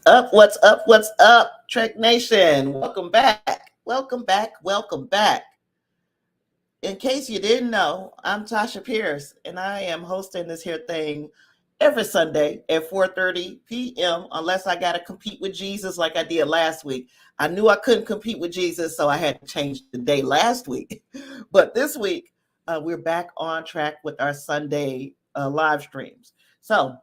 up? What's up? What's up, Trek Nation? Welcome back. Welcome back. Welcome back. In case you didn't know, I'm Tasha Pierce, and I am hosting this here thing every Sunday at 4:30 p.m. unless I got to compete with Jesus like I did last week. I knew I couldn't compete with Jesus, so I had to change the day last week. But this week, we're back on track with our Sunday live streams. So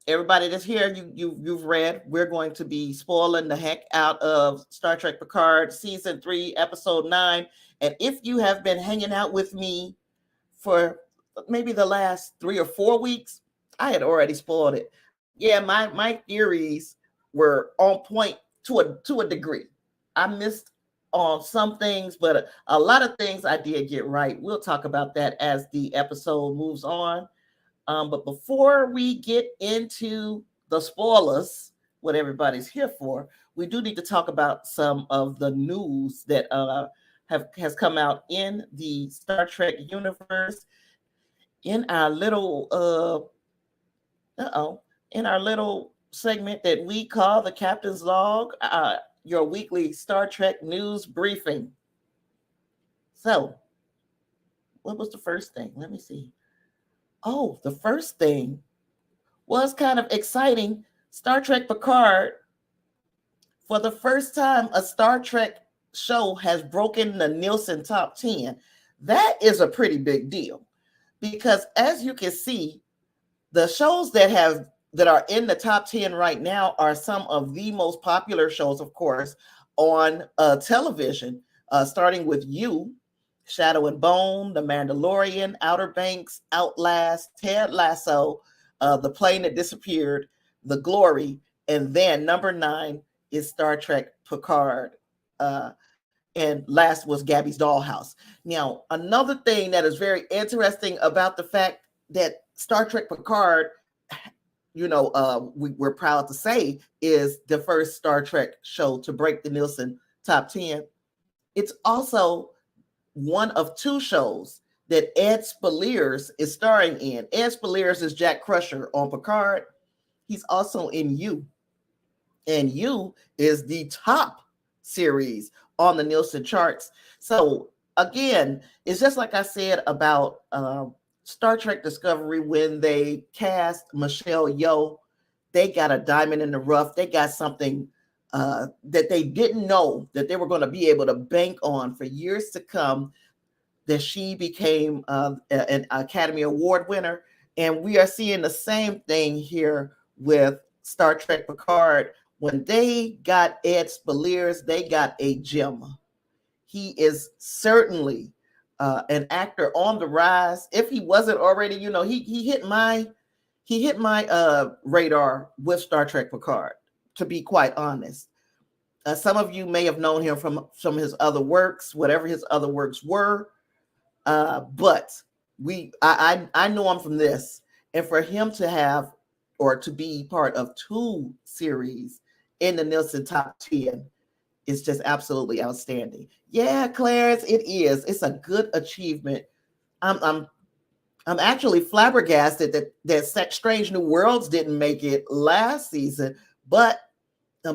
everybody that's here, you've read. We're going to be spoiling the heck out of Star Trek Picard season 3, episode 9. And if you have been hanging out with me for maybe the last 3 or 4 weeks, I had already spoiled it. Yeah, my theories were on point to a degree. I missed on some things, but a lot of things I did get right. We'll talk about that as the episode moves on. But before we get into the spoilers, what everybody's here for, we do need to talk about some of the news that has come out in the Star Trek universe in our little in our little segment that we call the Captain's Log, your weekly Star Trek news briefing. So, what was the first thing? Let me see. Oh, the first thing was kind of exciting. Star Trek Picard, for the first time, a Star Trek show has broken the Nielsen top 10. That is a pretty big deal because, as you can see, the shows that are in the top 10 right now are some of the most popular shows, of course, on television, starting with Shadow and Bone, The Mandalorian, Outer Banks, Outlast, Ted Lasso, The Plane That Disappeared, The Glory, and then number 9 is Star Trek Picard. And last was Gabby's Dollhouse. Now, another thing that is very interesting about the fact that Star Trek Picard, we're proud to say, is the first Star Trek show to break the Nielsen top 10. It's also one of 2 shows that Ed Speleers is starring in. Ed Speleers is Jack Crusher on Picard. He's also in You. And You is the top series on the Nielsen charts. So again, it's just like I said about Star Trek Discovery when they cast Michelle Yeoh. They got a diamond in the rough. They got something that they didn't know that they were going to be able to bank on for years to come, that she became an Academy Award winner. And we are seeing the same thing here with Star Trek Picard. When they got Ed Speleers, they got a gem. He is certainly an actor on the rise. If he wasn't already, he hit my radar with Star Trek Picard, to be quite honest. Some of you may have known him from some of his other works, whatever his other works were. But I know him from this. And for him to have or to be part of 2 series in the Nielsen top 10 is just absolutely outstanding. Yeah, Clarence, it is. It's a good achievement. I'm actually flabbergasted that Strange New Worlds didn't make it last season, but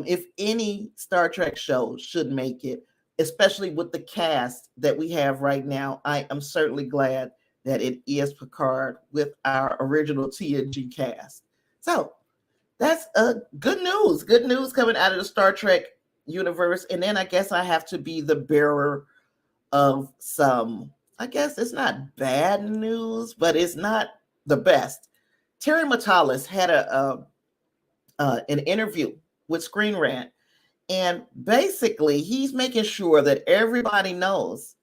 if any Star Trek show should make it, especially with the cast that we have right now, I am certainly glad that it is Picard with our original TNG cast. So that's good news. Good news coming out of the Star Trek universe. And then I guess I have to be the bearer of some, I guess it's not bad news, but it's not the best. Terry Matalas had an interview with Screen Rant. And basically, he's making sure that everybody knows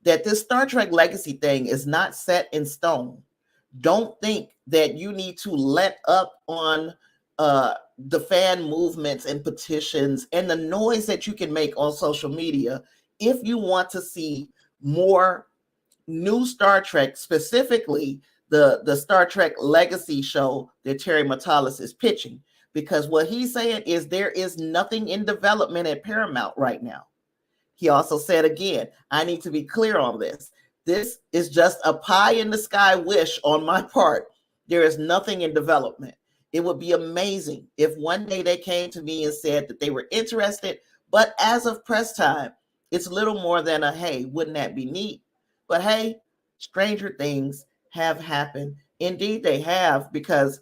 that this Star Trek Legacy thing is not set in stone. Don't think that you need to let up on the fan movements and petitions and the noise that you can make on social media if you want to see more new Star Trek, specifically the Star Trek Legacy show that Terry Matalas is pitching. Because what he's saying is there is nothing in development at Paramount right now. He also said again, I need to be clear on this. This is just a pie in the sky wish on my part. There is nothing in development. It would be amazing if one day they came to me and said that they were interested, but as of press time, it's little more than a, hey, wouldn't that be neat? But hey, stranger things have happened. Indeed, they have, because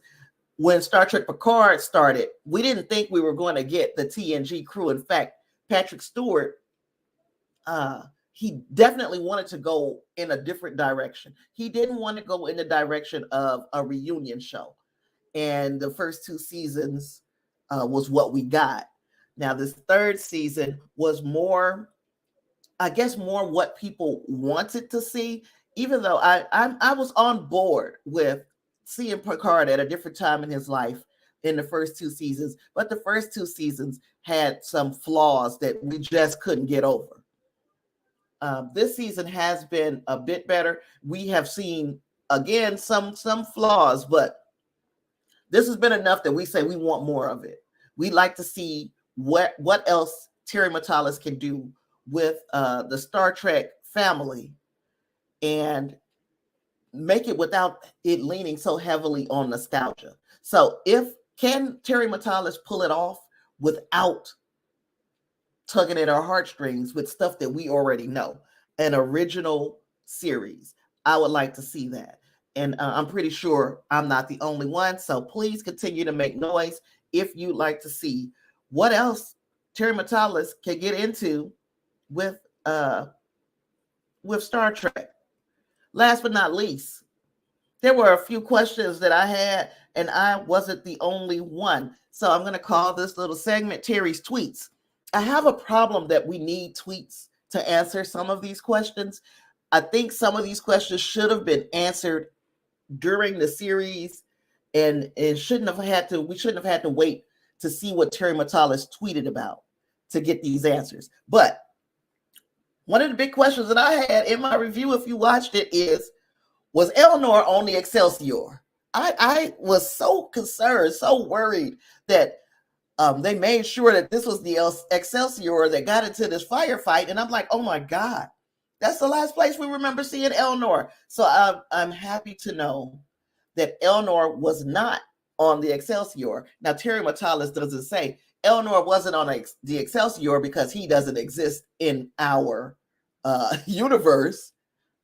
when Star Trek Picard started, we didn't think we were going to get the TNG crew. In fact, Patrick Stewart, he definitely wanted to go in a different direction. He didn't want to go in the direction of a reunion show. And the first 2 seasons was what we got. Now, this 3rd season was more, I guess, more what people wanted to see, even though I was on board with seeing Picard at a different time in his life in the first 2 seasons. But the first 2 seasons had some flaws that we just couldn't get over. This season has been a bit better. We have seen, again, some flaws, but this has been enough that we say we want more of it. We'd like to see what else Terry Matalas can do with the Star Trek family and make it without it leaning so heavily on nostalgia. So can Terry Matalas pull it off without tugging at our heartstrings with stuff that we already know, an original series? I would like to see that. And I'm pretty sure I'm not the only one. So please continue to make noise if you'd like to see what else Terry Matalas can get into with Star Trek. Last but not least, there were a few questions that I had, and I wasn't the only one. So I'm going to call this little segment Terry's Tweets. I have a problem that we need tweets to answer some of these questions. I think some of these questions should have been answered during the series, and we shouldn't have had to wait to see what Terry Matalas tweeted about to get these answers. But one of the big questions that I had in my review, if you watched it, was Elnor on the Excelsior? I was so concerned, so worried that they made sure that this was the Excelsior that got into this firefight. And I'm like, oh my God, that's the last place we remember seeing Elnor. So I'm happy to know that Elnor was not on the Excelsior. Now, Terry Matalas doesn't say Elnor wasn't on the Excelsior because he doesn't exist in our universe.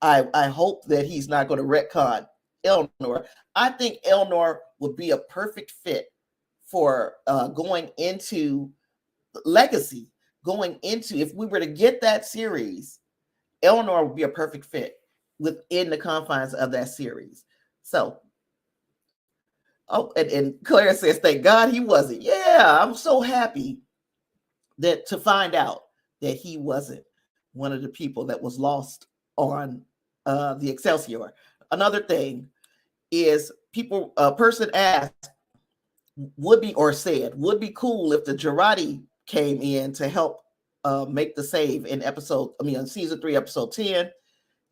I hope that he's not going to retcon Elnor. I think Elnor would be a perfect fit for going into Legacy. If we were to get that series, Elnor would be a perfect fit within the confines of that series. So, and Claire says, thank God he wasn't. Yeah, I'm so happy to find out that he wasn't one of the people that was lost on the Excelsior. Another thing is a person asked, would be cool if the Jurati came in to help make the save in season 3, episode 10.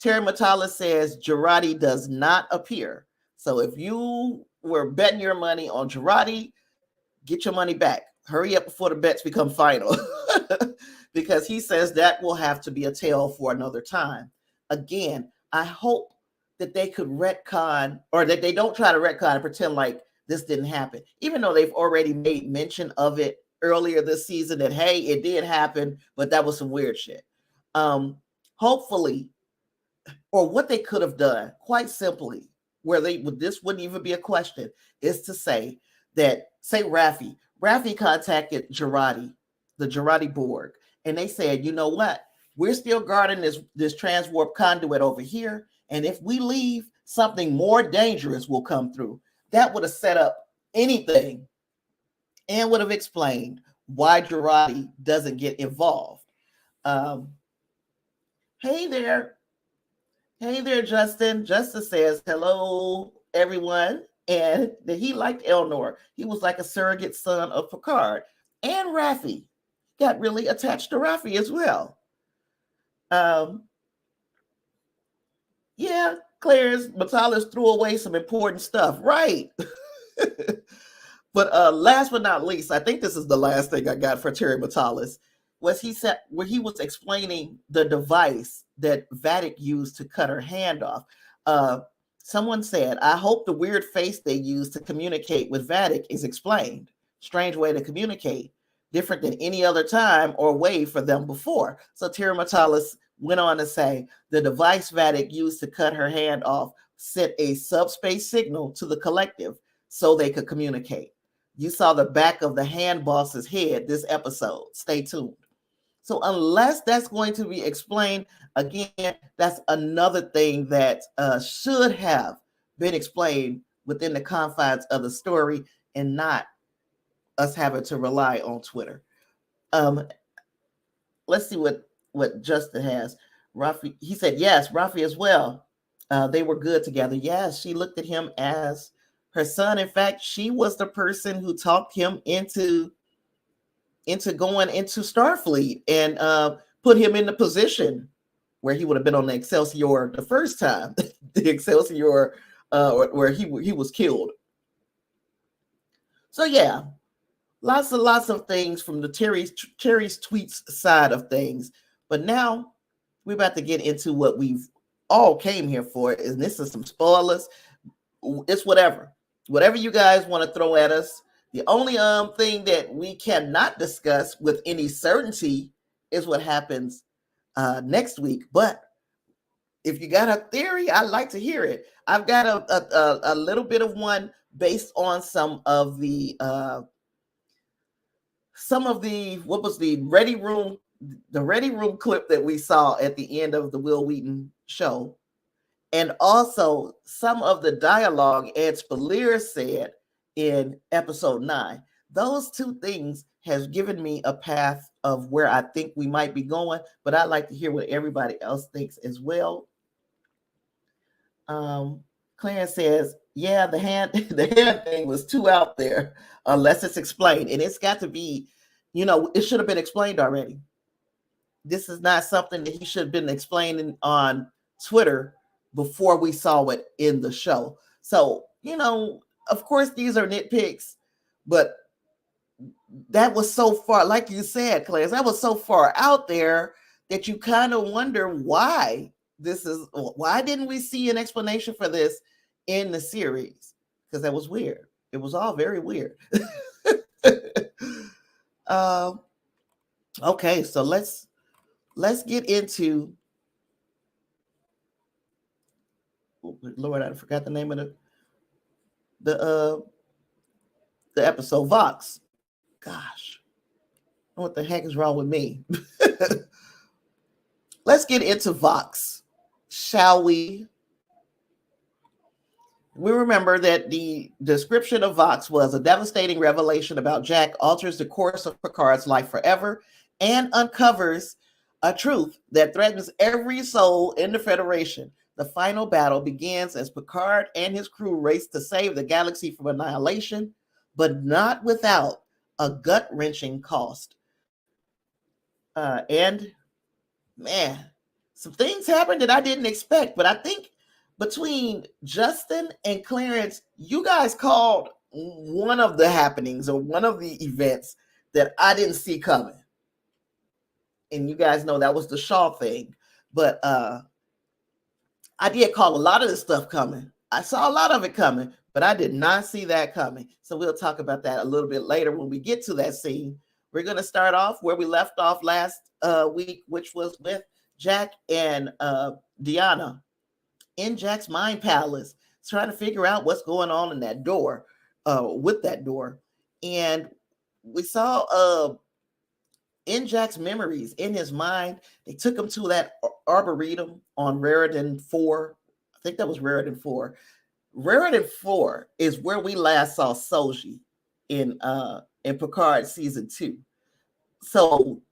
Terry Matalas says Jurati does not appear. So if you were betting your money on Jurati, get your money back. Hurry up before the bets become final. Because he says that will have to be a tale for another time. Again, I hope that they could retcon, or that they don't try to retcon and pretend like this didn't happen, even though they've already made mention of it earlier this season that, hey, it did happen, but that was some weird shit. Hopefully, or what they could have done, quite simply, this wouldn't even be a question, is to say Raffi contacted Jurati, the Jurati Borg, and they said, you know what? We're still guarding this transwarp conduit over here, and if we leave, something more dangerous will come through. That would have set up anything and would have explained why Jurati doesn't get involved. Hey there, Justin. Justin says, hello, everyone, and that he liked Elnor. He was like a surrogate son of Picard. And Raffi got really attached to Raffi as well. Yeah, Matalas threw away some important stuff, right? But last but not least, I think this is the last thing I got for Terry Matalas, was he was explaining the device that Vadic used to cut her hand off. Someone said, I hope the weird face they use to communicate with Vadic is explained. Strange way to communicate, different than any other time or way for them before. So Tira Matalis went on to say, the device Vadic used to cut her hand off sent a subspace signal to the collective so they could communicate. You saw the back of the hand boss's head this episode. Stay tuned. So unless that's going to be explained, again, that's another thing that should have been explained within the confines of the story and not us having to rely on Twitter. Let's see what Justin has. Rafi, he said, yes, Rafi as well. They were good together. Yes, she looked at him as her son. In fact, she was the person who talked him into going into Starfleet and put him in the position where he would have been on the Excelsior the first time, the Excelsior where he was killed. So yeah, lots of things from the Terry's tweets side of things. But now we're about to get into what we've all came here for, and this is some spoilers. It's whatever you guys want to throw at us. The only thing that we cannot discuss with any certainty is what happens next week. But if you got a theory, I'd like to hear it. I've got a little bit of one based on some of the what was the Ready Room clip that we saw at the end of the Will Wheaton show, and also some of the dialogue Ed Spalier said in episode 9. Those two things has given me a path of where I think we might be going, but I'd like to hear what everybody else thinks as well. Clarence says, yeah, the hand thing was too out there unless it's explained, and it's got to be, it should have been explained already. This is not something that he should have been explaining on Twitter before we saw it in the show. So, of course, these are nitpicks, but that was so far, like you said, Clarence, that was so far out there that you kind of wonder why didn't we see an explanation for this in the series? Because that was weird. It was all very weird. Okay, so let's get into. Oh, Lord, I forgot the name of the episode. Vox. Gosh, what the heck is wrong with me? Let's get into Vox, shall we? We remember that the description of Vox was a devastating revelation about Jack alters the course of Picard's life forever and uncovers a truth that threatens every soul in the Federation. The final battle begins as Picard and his crew race to save the galaxy from annihilation, but not without a gut-wrenching cost. And man, some things happened that I didn't expect, but I think between Justin and Clarence, you guys called one of the happenings or one of the events that I didn't see coming. And you guys know that was the Shaw thing. But I did call a lot of this stuff coming. I saw a lot of it coming, but I did not see that coming. So we'll talk about that a little bit later when we get to that scene. We're going to start off where we left off last week, which was with Jack and Deanna in Jack's mind palace, trying to figure out what's going on in that door, with that door. And we saw in Jack's memories, in his mind, they took him to that arboretum on Raritan 4. I think that was Raritan 4. Raritan 4 is where we last saw Soji in Picard season 2. So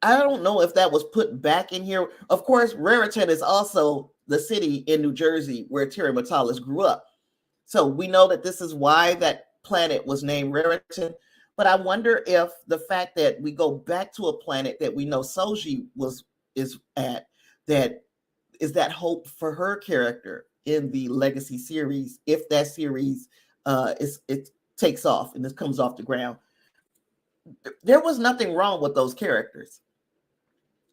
I don't know if that was put back in here. Of course, Raritan is also the city in New Jersey where Terry Matalis grew up. So we know that this is why that planet was named Raritan. But I wonder if the fact that we go back to a planet that we know Soji is at, that is that hope for her character in the Legacy series, if that series it takes off and it comes off the ground. There was nothing wrong with those characters.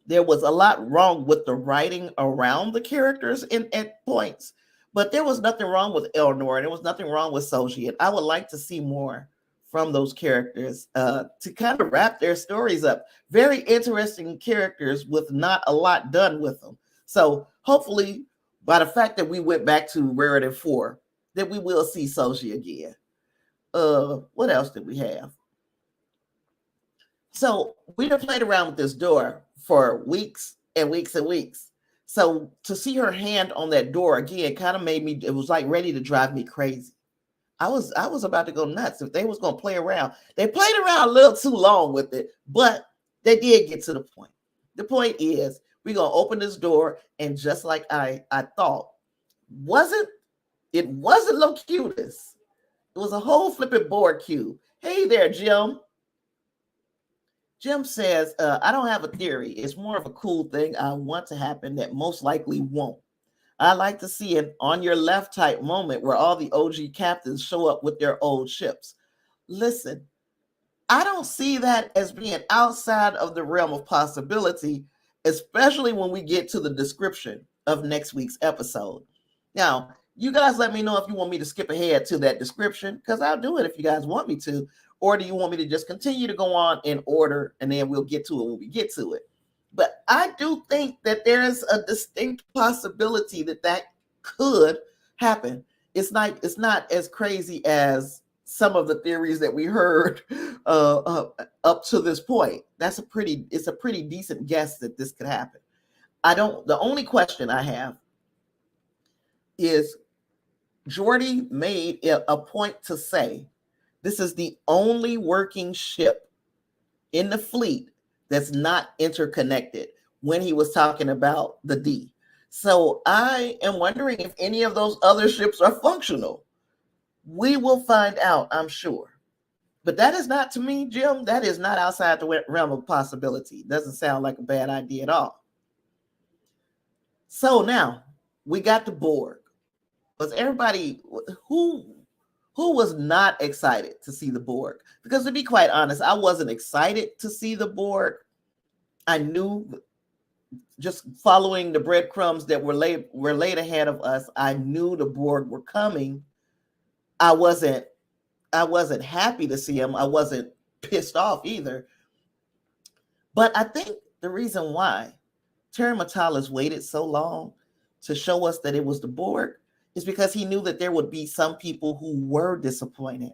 There was a lot wrong with the writing around the characters at points, But there was nothing wrong with Elnor, and there was nothing wrong with Soji. And I would like to see more from those characters to kind of wrap their stories up. Very interesting characters with not a lot done with them. So hopefully, by the fact that we went back to Raritan 4, that we will see Soji again. What else did we have? So we done played around with this door for weeks and weeks and weeks. So to see her hand on that door again kind of made me, it was like ready to drive me crazy. I was about to go nuts if they was going to play around. They played around a little too long with it, but they did get to the point. The point is we're going to open this door, and just like I thought, it wasn't Locutus. It was a whole flipping board cube. Hey there, Jim. Jim says, I don't have a theory. It's more of a cool thing I want to happen that most likely won't. I like to see an on your left type moment where all the OG captains show up with their old ships. Listen, I don't see that as being outside of the realm of possibility, especially when we get to the description of next week's episode. Now, you guys let me know if you want me to skip ahead to that description, because I'll do it if you guys want me to. Or do you want me to just continue to go on in order, and then we'll get to it when we get to it? But I do think that there is a distinct possibility that could happen. It's not as crazy as some of the theories that we heard up to this point. It's a pretty decent guess that this could happen. The only question I have is Geordi made a point to say this is the only working ship in the fleet that's not interconnected when he was talking about the D. So I am wondering if any of those other ships are functional. We will find out, I'm sure. But that is not, to me, Jim, that is not outside the realm of possibility. Doesn't sound like a bad idea at all. So now we got the Borg. Was everybody who was not excited to see the Borg? Because to be quite honest, I wasn't excited to see the Borg. I knew, just following the breadcrumbs that were laid ahead of us, I knew the Borg were coming. I wasn't happy to see them. I wasn't pissed off either. But I think the reason why Terry Matalas waited so long to show us that it was the Borg is because he knew that there would be some people who were disappointed.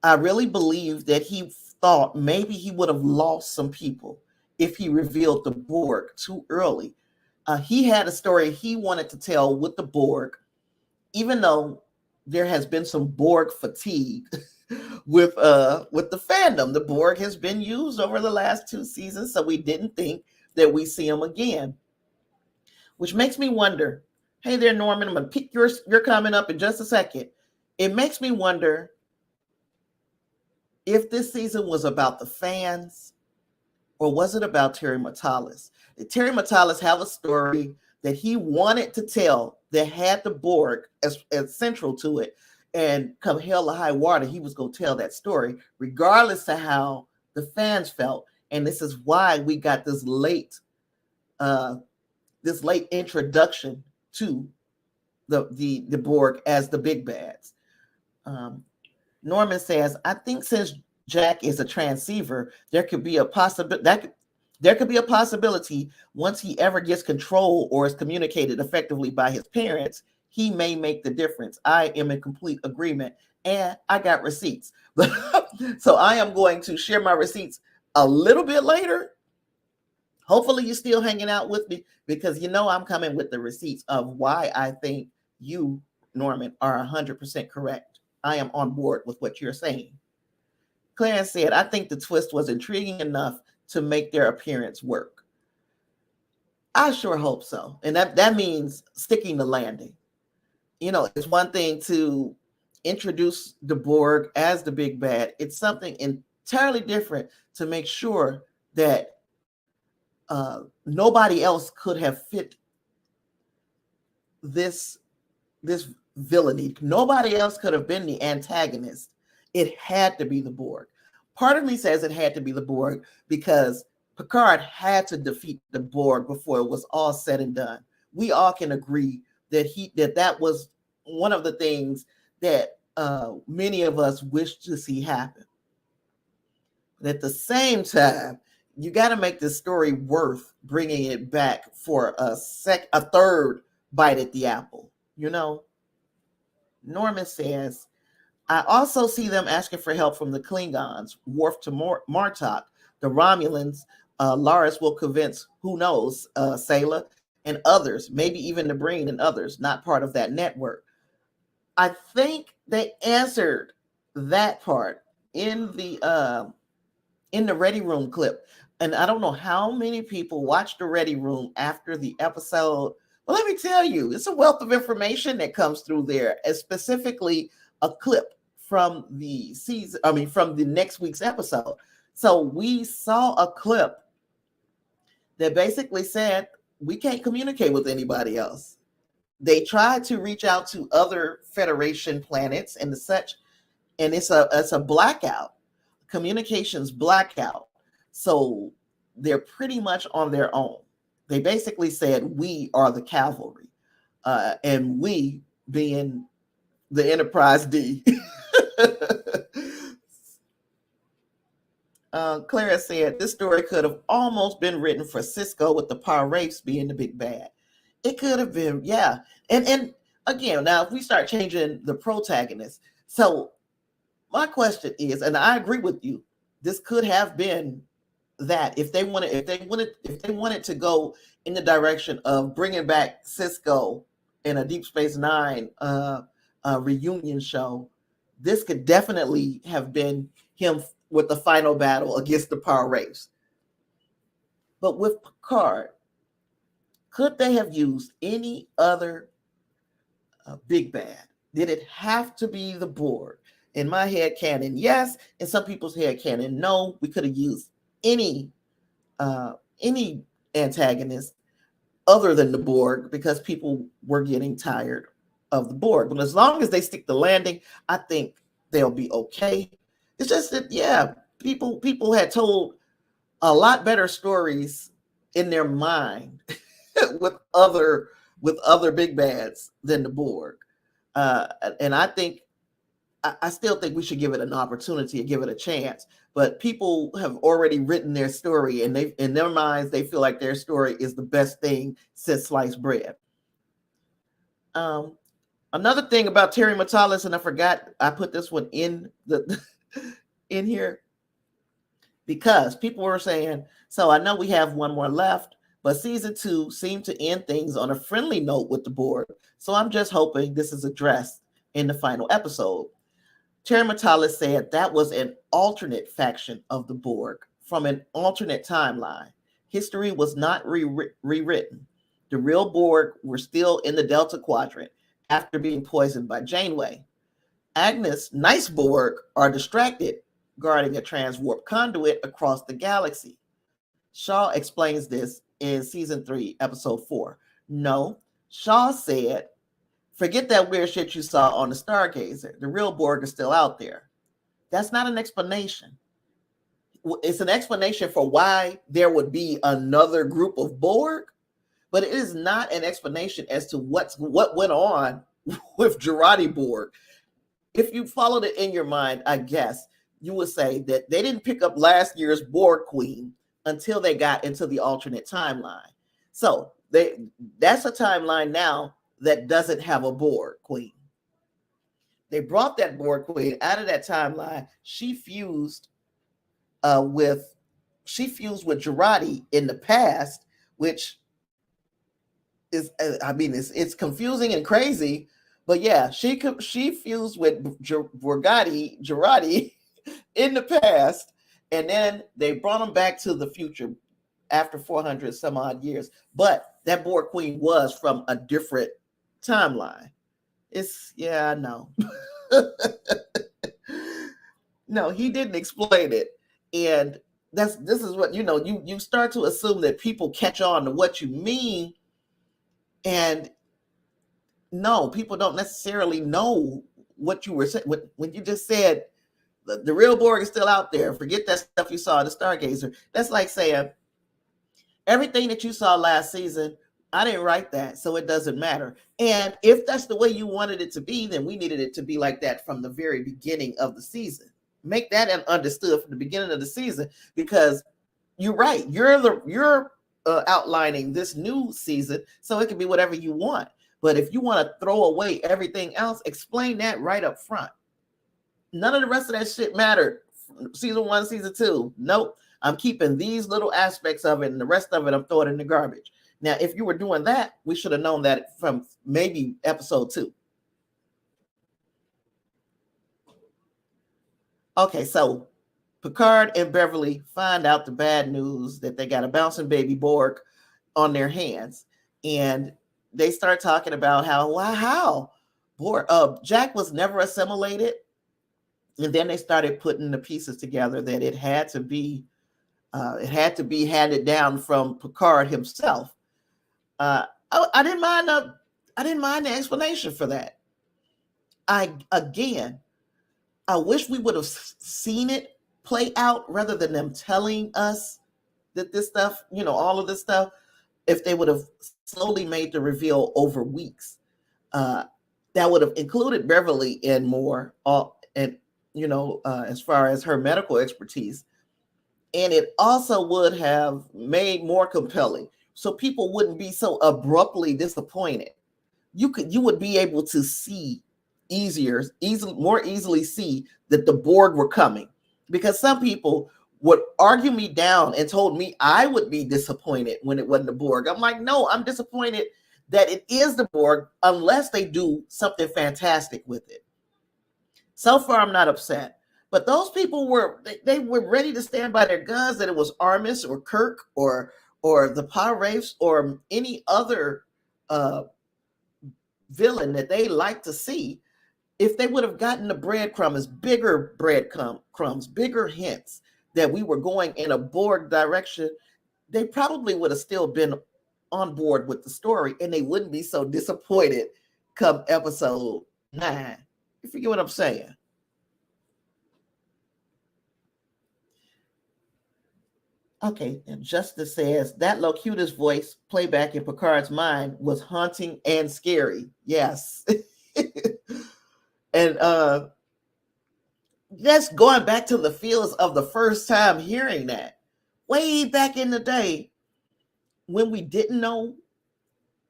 I really believe that he thought maybe he would have lost some people if he revealed the Borg too early. He had a story he wanted to tell with the Borg, even though there has been some Borg fatigue with the fandom. The Borg has been used over the last 2 seasons, so we didn't think that we see them again. Which makes me wonder, hey there, Norman, I'm going to pick your comment up in just a second. It makes me wonder if this season was about the fans or was it about Terry Matalas? Did Terry Matalas have a story that he wanted to tell that had the Borg as central to it, and come hell or high water, he was going to tell that story, regardless of how the fans felt? And this is why we got this late introduction to the Borg as the big bads. Norman says, I think since Jack is a transceiver, there could be a possibility once he ever gets control or is communicated effectively by his parents, he may make the difference. I am in complete agreement, and I got receipts. So I am going to share my receipts a little bit later. Hopefully you're still hanging out with me, because you know I'm coming with the receipts of why I think you, Norman, are 100% correct. I am on board with what you're saying. Clarence said, I think the twist was intriguing enough to make their appearance work. I sure hope so. And that means sticking the landing. You know, it's one thing to introduce the Borg as the big bad. It's something entirely different to make sure that nobody else could have fit this villainy. Nobody else could have been the antagonist. It had to be the Borg. Part of me says it had to be the Borg because Picard had to defeat the Borg before it was all said and done. We all can agree that was one of the things that many of us wish to see happen. But at the same time, you got to make this story worth bringing it back for a third bite at the apple. Norman says, I also see them asking for help from the Klingons, Worf to Martok, the Romulans. Laris will convince, who knows, Sayla and others, maybe even the Breen and others, not part of that network. I think they answered that part in the Ready Room clip. And I don't know how many people watched the Ready Room after the episode. Well, let me tell you, it's a wealth of information that comes through there, and specifically a clip from the from the next week's episode. So we saw a clip that basically said we can't communicate with anybody else. They tried to reach out to other Federation planets and such, and it's a blackout, communications blackout. So they're pretty much on their own. They basically said we are the cavalry, and we being the Enterprise D. Clara said this story could have almost been written for Cisco with the Pirates being the big bad. It could have been, yeah. And again, now if we start changing the protagonist, so my question is, and I agree with you, this could have been that if they wanted to go in the direction of bringing back Cisco in a Deep Space Nine reunion show, this could definitely have been him with the final battle against the Pirates. But with Picard, could they have used any other big bad? Did it have to be the Borg? In my head canon, yes. In some people's head canon, no. We could have used any antagonist other than the Borg because people were getting tired of the Borg. But as long as they stick the landing, I think they'll be okay. It's just that, yeah, people had told a lot better stories in their mind with other big bads than the Borg. And I still think we should give it an opportunity and give it a chance. But people have already written their story, and in their minds, they feel like their story is the best thing since sliced bread. Another thing about Terry Matalas, and I forgot I put this one in in here because people were saying, so I know we have one more left, but season 2 seemed to end things on a friendly note with the Borg. So I'm just hoping this is addressed in the final episode. Terry Matalas said that was an alternate faction of the Borg from an alternate timeline. History was not rewritten. The real Borg were still in the Delta Quadrant after being poisoned by Janeway. Agnes' nice Borg are distracted guarding a transwarp conduit across the galaxy. Shaw explains this in season 3, episode 4. No, Shaw said, forget that weird shit you saw on the Stargazer. The real Borg is still out there. That's not an explanation. It's an explanation for why there would be another group of Borg, but it is not an explanation as to what went on with Jurati Borg. If you followed it in your mind, I guess you would say that they didn't pick up last year's Borg Queen until they got into the alternate timeline. So that's a timeline now that doesn't have a Borg Queen. They brought that Borg Queen out of that timeline. She fused with Jurati in the past, which is, it's confusing and crazy. But yeah, she fused with Jurati in the past, and then they brought them back to the future after 400 some odd years. But that Borg Queen was from a different timeline. I know. No, he didn't explain it. And this is what, you start to assume that people catch on to what you mean. And no, people don't necessarily know what you were saying. When you just said the real Borg is still out there, forget that stuff you saw in the Stargazer. That's like saying everything that you saw last season I didn't write that, so it doesn't matter. And if that's the way you wanted it to be, then we needed it to be like that from the very beginning of the season. Make that understood from the beginning of the season, because you're right. You're outlining this new season, so it can be whatever you want. But if you want to throw away everything else, explain that right up front. None of the rest of that shit mattered. Season 1, season 2. Nope. I'm keeping these little aspects of it, and the rest of it I'm throwing in the garbage. Now, if you were doing that, we should have known that from maybe episode 2. Okay, so Picard and Beverly find out the bad news that they got a bouncing baby Borg on their hands, and they start talking about how Borg, Jack was never assimilated, and then they started putting the pieces together that it had to be handed down from Picard himself. I didn't mind the explanation for that. I wish we would have seen it play out rather than them telling us that this stuff, all of this stuff. If they would have slowly made the reveal over weeks, that would have included Beverly in more, and as far as her medical expertise. And it also would have made more compelling, so people wouldn't be so abruptly disappointed. You would be able to see more easily see that the Borg were coming, because some people would argue me down and told me I would be disappointed when it wasn't the Borg. I'm like, no, I'm disappointed that it is the Borg unless they do something fantastic with it. So far, I'm not upset. But those people were ready to stand by their guns that it was Armis or Kirk or the Power Wraiths or any other villain that they like to see. If they would have gotten the breadcrumbs, bigger breadcrumbs, bigger hints that we were going in a Borg direction, they probably would have still been on board with the story, and they wouldn't be so disappointed come episode 9. You forget what I'm saying? Okay, and Justice says that Locutus voice playback in Picard's mind was haunting and scary. Yes. And just going back to the feels of the first time hearing that, way back in the day when we didn't know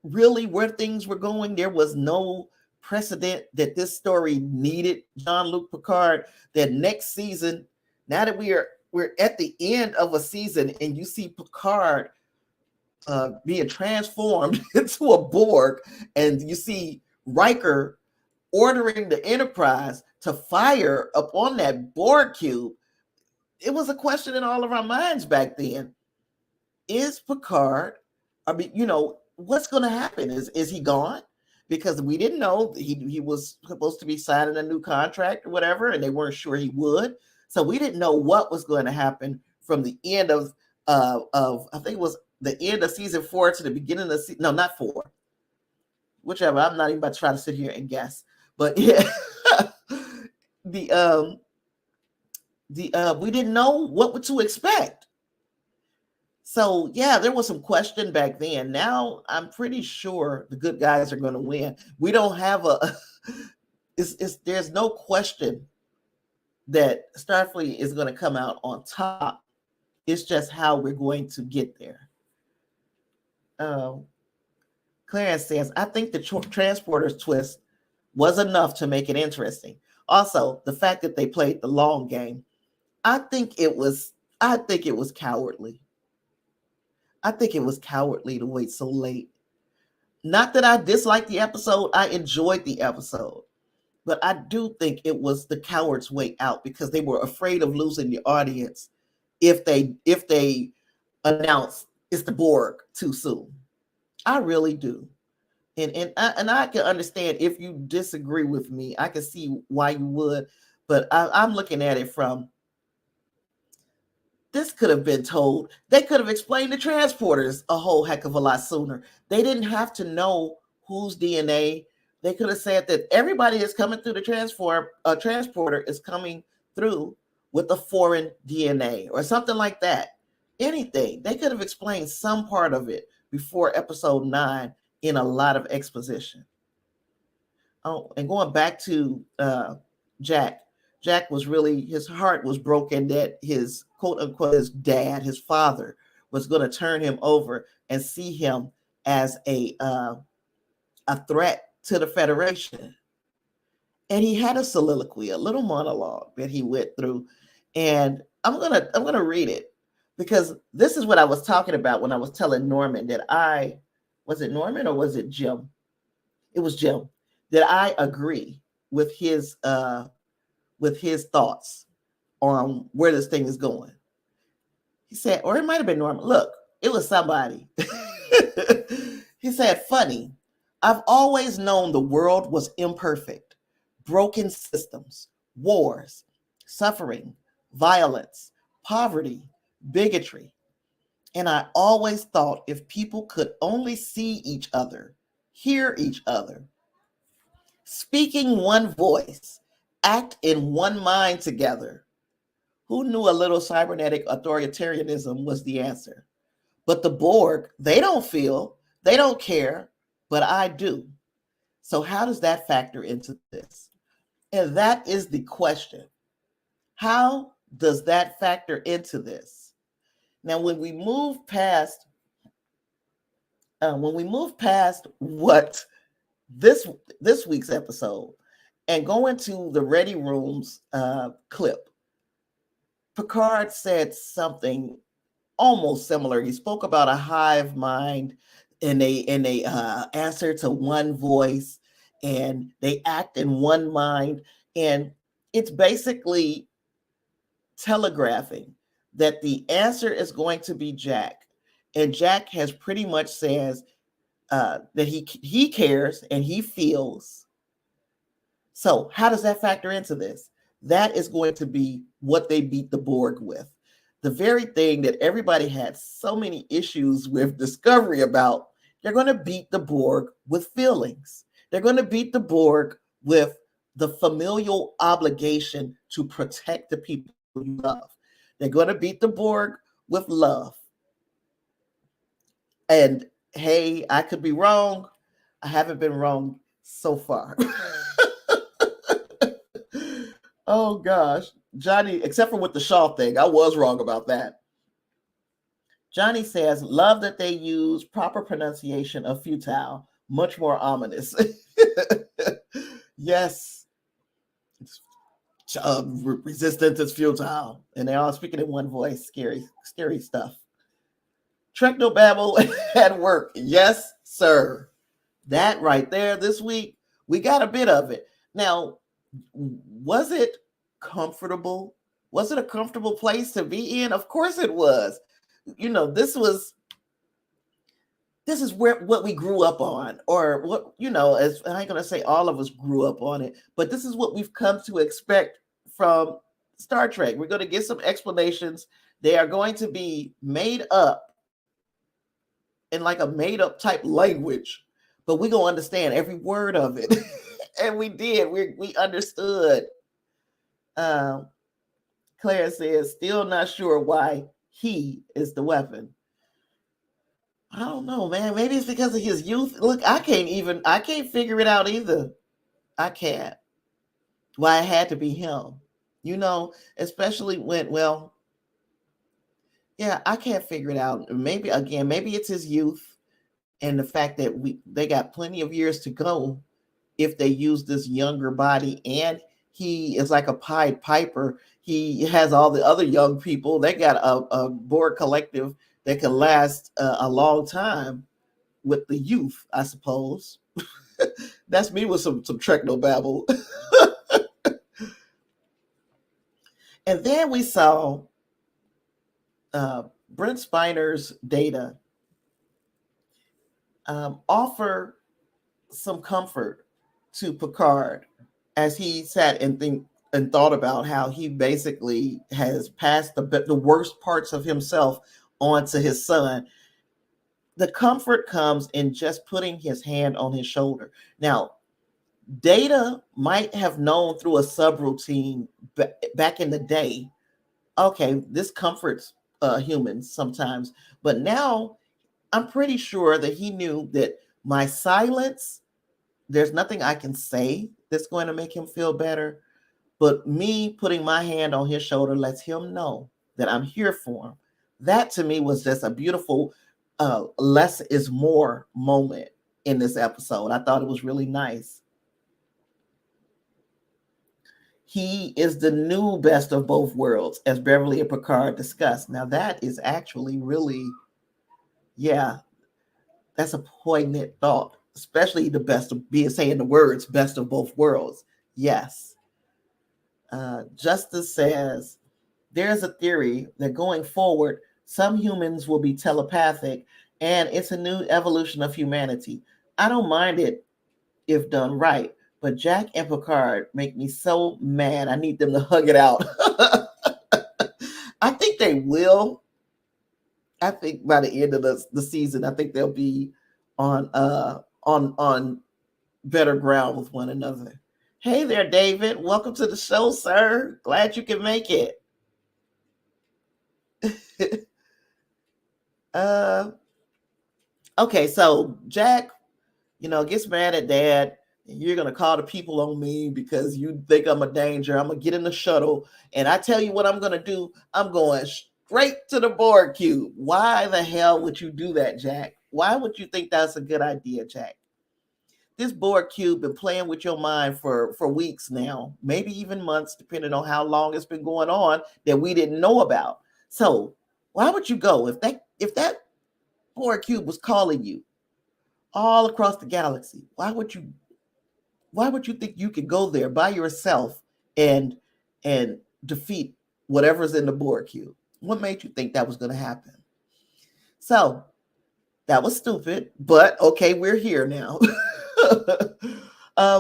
really where things were going, there was no precedent that this story needed Jean-Luc Picard. That next season, now that we're at the end of a season and you see Picard being transformed into a Borg, and you see Riker ordering the Enterprise to fire upon that Borg cube, it was a question in all of our minds back then. Is Picard, what's going to happen? Is he gone? Because we didn't know he was supposed to be signing a new contract or whatever, and they weren't sure he would. So we didn't know what was going to happen from the end of I think it was the end of season 4 to the beginning of no, not 4. Whichever. I'm not even about to try to sit here and guess. But yeah, we didn't know what to expect. So yeah, there was some question back then. Now I'm pretty sure the good guys are going to win. We don't have there's no question that Starfleet is going to come out on top. It's just how we're going to get there. Clarence says, I think the transporter's twist was enough to make it interesting. Also, the fact that they played the long game, I think it was cowardly. I think it was cowardly to wait so late. Not that I disliked the episode, I enjoyed the episode, but I do think it was the coward's way out, because they were afraid of losing the audience if they announce it's the Borg too soon. I really do. And I can understand if you disagree with me. I can see why you would, but I'm looking at it from, this could have been told. They could have explained the transporters a whole heck of a lot sooner. They didn't have to know whose DNA. They could have said that everybody is coming through the transporter is coming through with a foreign DNA or something like that. Anything. They could have explained some part of it before episode 9 in a lot of exposition. Oh, and going back to Jack, Jack was really, his heart was broken that his quote unquote his dad, his father, was going to turn him over and see him as a threat to the Federation. And he had a soliloquy, a little monologue that he went through, and I'm gonna read it because this is what I was talking about when I was telling Norman that was it Norman or was it Jim? It was Jim, that I agree with his thoughts on where this thing is going. He said, or it might have been Norman. Look, it was somebody. He said, funny, I've always known the world was imperfect, broken systems, wars, suffering, violence, poverty, bigotry. And I always thought if people could only see each other, hear each other, speaking one voice, act in one mind together, who knew a little cybernetic authoritarianism was the answer? But the Borg, they don't feel, they don't care, but I do. So how does that factor into this? And that is the question. How does that factor into this? Now, when we move past what this week's episode and go into the Ready Rooms clip, Picard said something almost similar. He spoke about a hive mind, and they answer to one voice, and they act in one mind, and it's basically telegraphing that the answer is going to be Jack, and Jack has pretty much says that he cares and he feels. So how does that factor into this? That is going to be what they beat the Borg with. The very thing that everybody had so many issues with Discovery about, they're going to beat the Borg with feelings. They're going to beat the Borg with the familial obligation to protect the people you love. They're going to beat the Borg with love. And hey, I could be wrong. I haven't been wrong so far. Oh gosh, Johnny, except for with the Shaw thing, I was wrong about that. Johnny says, love that they use proper pronunciation of futile, much more ominous. Yes. Resistance is futile. And they're all speaking in one voice. Scary, scary stuff. Technobabble at work. Yes, sir. That right there this week, we got a bit of it. Now, was it comfortable? Was it a comfortable place to be in? Of course it was. You know, this is what we grew up on, or what, you know, as I ain't gonna say all of us grew up on it, but this is what we've come to expect from Star Trek. We're going to get some explanations. They are going to be made up in like a made up type language, but we're going to understand every word of it. And we did. We understood. Claire says, still not sure why he is the weapon. I don't know, man. Maybe it's because of his youth. Look, I can't figure it out either. I can't. Why it had to be him. You know, especially when, well, yeah, I can't figure it out. Maybe it's his youth and the fact that they got plenty of years to go if they use this younger body, and he is like a Pied Piper. He has all the other young people. They got a Borg collective that can last a long time with the youth, I suppose. That's me with some technobabble. And then we saw Brent Spiner's data offer some comfort to Picard as he sat and thought about how he basically has passed the worst parts of himself on to his son. The comfort comes in just putting his hand on his shoulder. Now, Data might have known through a subroutine back in the day, okay, this comforts humans sometimes, but now I'm pretty sure that he knew that my silence, there's nothing I can say that's going to make him feel better. But me putting my hand on his shoulder lets him know that I'm here for him. That to me was just a beautiful less is more moment in this episode. I thought it was really nice. He is the new best of both worlds, as Beverly and Picard discussed. Now that is actually really, yeah, that's a poignant thought, especially the best of being saying the words best of both worlds. Yes. Justice says, there's a theory that going forward, some humans will be telepathic and it's a new evolution of humanity. I don't mind it if done right, but Jack and Picard make me so mad. I need them to hug it out. I think they will. I think by the end of the season, I think they'll be on better ground with one another. Hey there, David. Welcome to the show, sir. Glad you can make it. Okay, so Jack, gets mad at Dad. You're gonna call the people on me because you think I'm a danger. I'm gonna get in the shuttle, and I tell you what I'm gonna do. I'm going straight to the Borg cube. Why the hell would you do that, Jack? Why would you think that's a good idea, Jack? This Borg cube been playing with your mind for weeks now, maybe even months, depending on how long it's been going on that we didn't know about. So why would you go if that Borg cube was calling you all across the galaxy? Why would you think you could go there by yourself and defeat whatever's in the Borg cube? What made you think that was going to happen? So that was stupid, but okay, we're here now.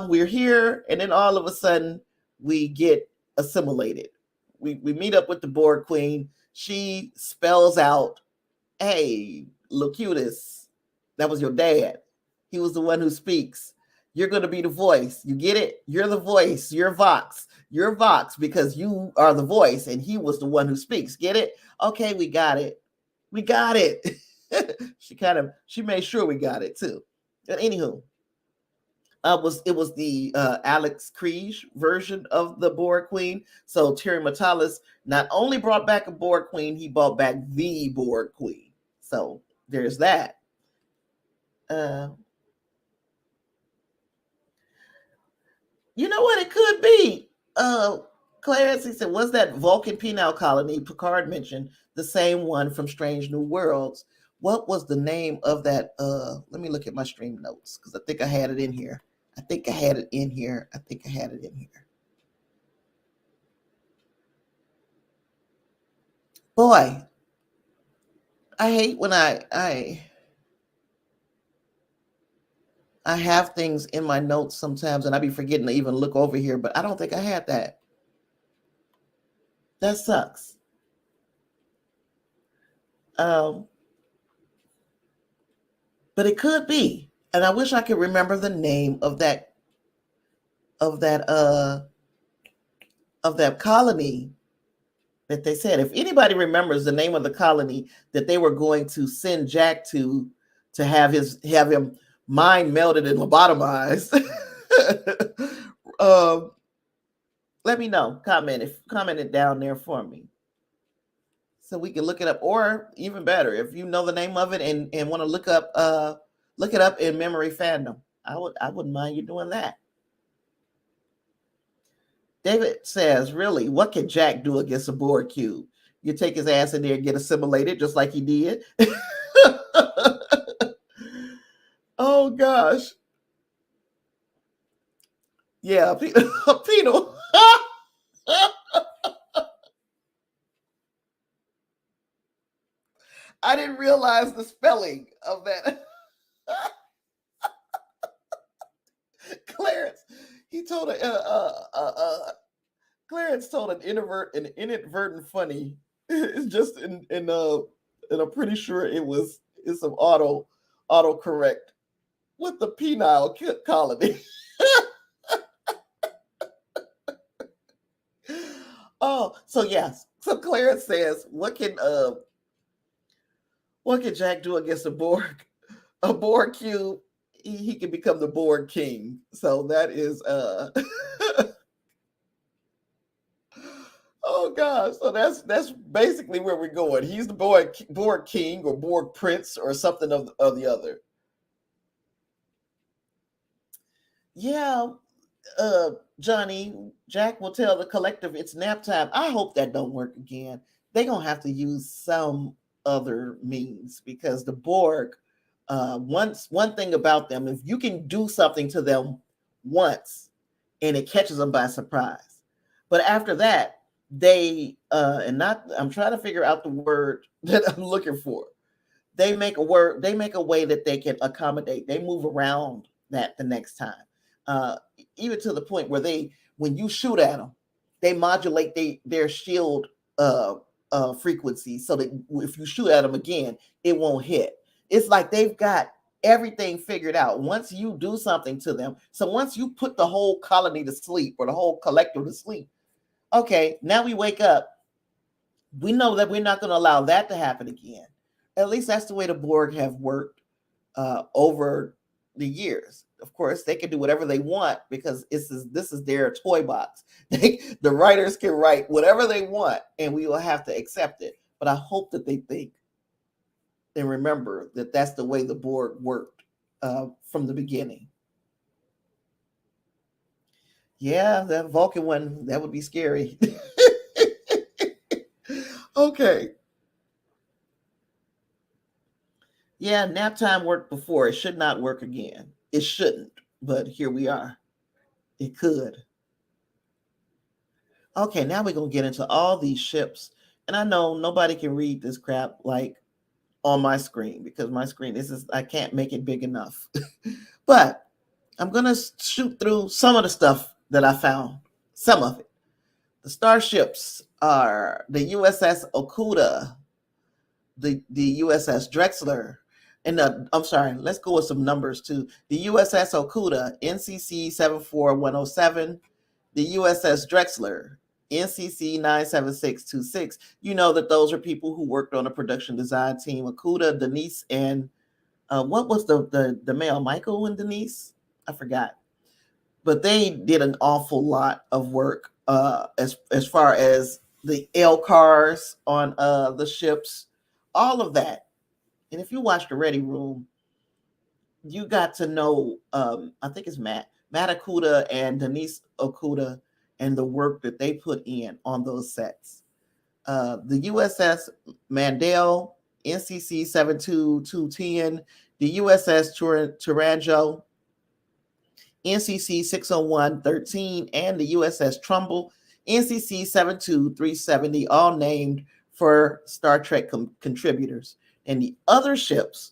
We're here, and then all of a sudden we get assimilated. We meet up with the Borg Queen. She spells out, "Hey, Locutus, that was your dad. He was the one who speaks. You're going to be the voice. You get it? You're the voice. You're Vox. You're Vox because you are the voice, and he was the one who speaks. Get it? Okay, we got it. We got it." She made sure we got it too. But anywho, it was the Alex Kriege version of the Borg Queen. So Terry Matalas not only brought back a Borg Queen, he brought back the Borg Queen. So there's that. You know what it could be? Clarence, he said, was that Vulcan penal colony Picard mentioned the same one from Strange New Worlds? What was the name of that? Let me look at my stream notes because I think I had it in here. I think I had it in here. Boy, I hate when I have things in my notes sometimes and I be forgetting to even look over here, but I don't think I had that. That sucks. But it could be. And I wish I could remember the name of that colony that they said. If anybody remembers the name of the colony that they were going to send Jack to have him mind melted and lobotomized, let me know. Comment it down there for me so we can look it up. Or even better, if you know the name of it and want to look it up in memory fandom, I wouldn't mind you doing that. David says, really, what can Jack do against a Borg cube? You take his ass in there and get assimilated just like he did. Oh, gosh. Yeah, penal. I didn't realize the spelling of that. Clarence, he told Clarence told an inadvertent funny. It's just and I'm pretty sure it's some auto correct with the penile colony. Oh, so yes. So Clarence says, what can What can Jack do against a Borg? A Borg cube? He can become the Borg king. So that is oh gosh. So that's basically where we're going. He's the Borg king or Borg prince or something of the other. Yeah, Johnny, Jack will tell the collective it's nap time. I hope that don't work again. They're gonna have to use some other means because the Borg, one thing about them, if you can do something to them once and it catches them by surprise, but after that, they and not I'm trying to figure out the word that I'm looking for. They make a way that they can accommodate. They move around that the next time. Uh, Even to the point where when you shoot at them, they modulate their shield frequency so that if you shoot at them again, it won't hit. It's like they've got everything figured out. Once you do something to them, so once you put the whole colony to sleep or the whole collector to sleep, okay, now we wake up. We know that we're not going to allow that to happen again. At least that's the way the Borg have worked over the years. Of course, they can do whatever they want because this is their toy box. The writers can write whatever they want, and we will have to accept it. But I hope that they think and remember that that's the way the Borg worked from the beginning. Yeah, that Vulcan one, that would be scary. Okay. Yeah, nap time worked before. It should not work again. It shouldn't, but here we are. It could. Okay, now we're going to get into all these ships. And I know nobody can read this crap like on my screen because my screen I can't make it big enough. But I'm going to shoot through some of the stuff that I found. Some of it. The starships are the USS Okuda, the USS Drexler, and I'm sorry, let's go with some numbers too. The USS Okuda, NCC 74107, the USS Drexler, NCC 97626. You know that those are people who worked on a production design team. Okuda, Denise, and what was the male? Michael and Denise? I forgot. But they did an awful lot of work as far as the L cars on the ships, all of that. And if you watch the Ready Room, you got to know, I think it's Matt Okuda and Denise Okuda and the work that they put in on those sets. The USS Mandel, NCC 72210, the USS Turango, NCC 60113, and the USS Trumbull, NCC 72370, all named for Star Trek contributors. And the other ships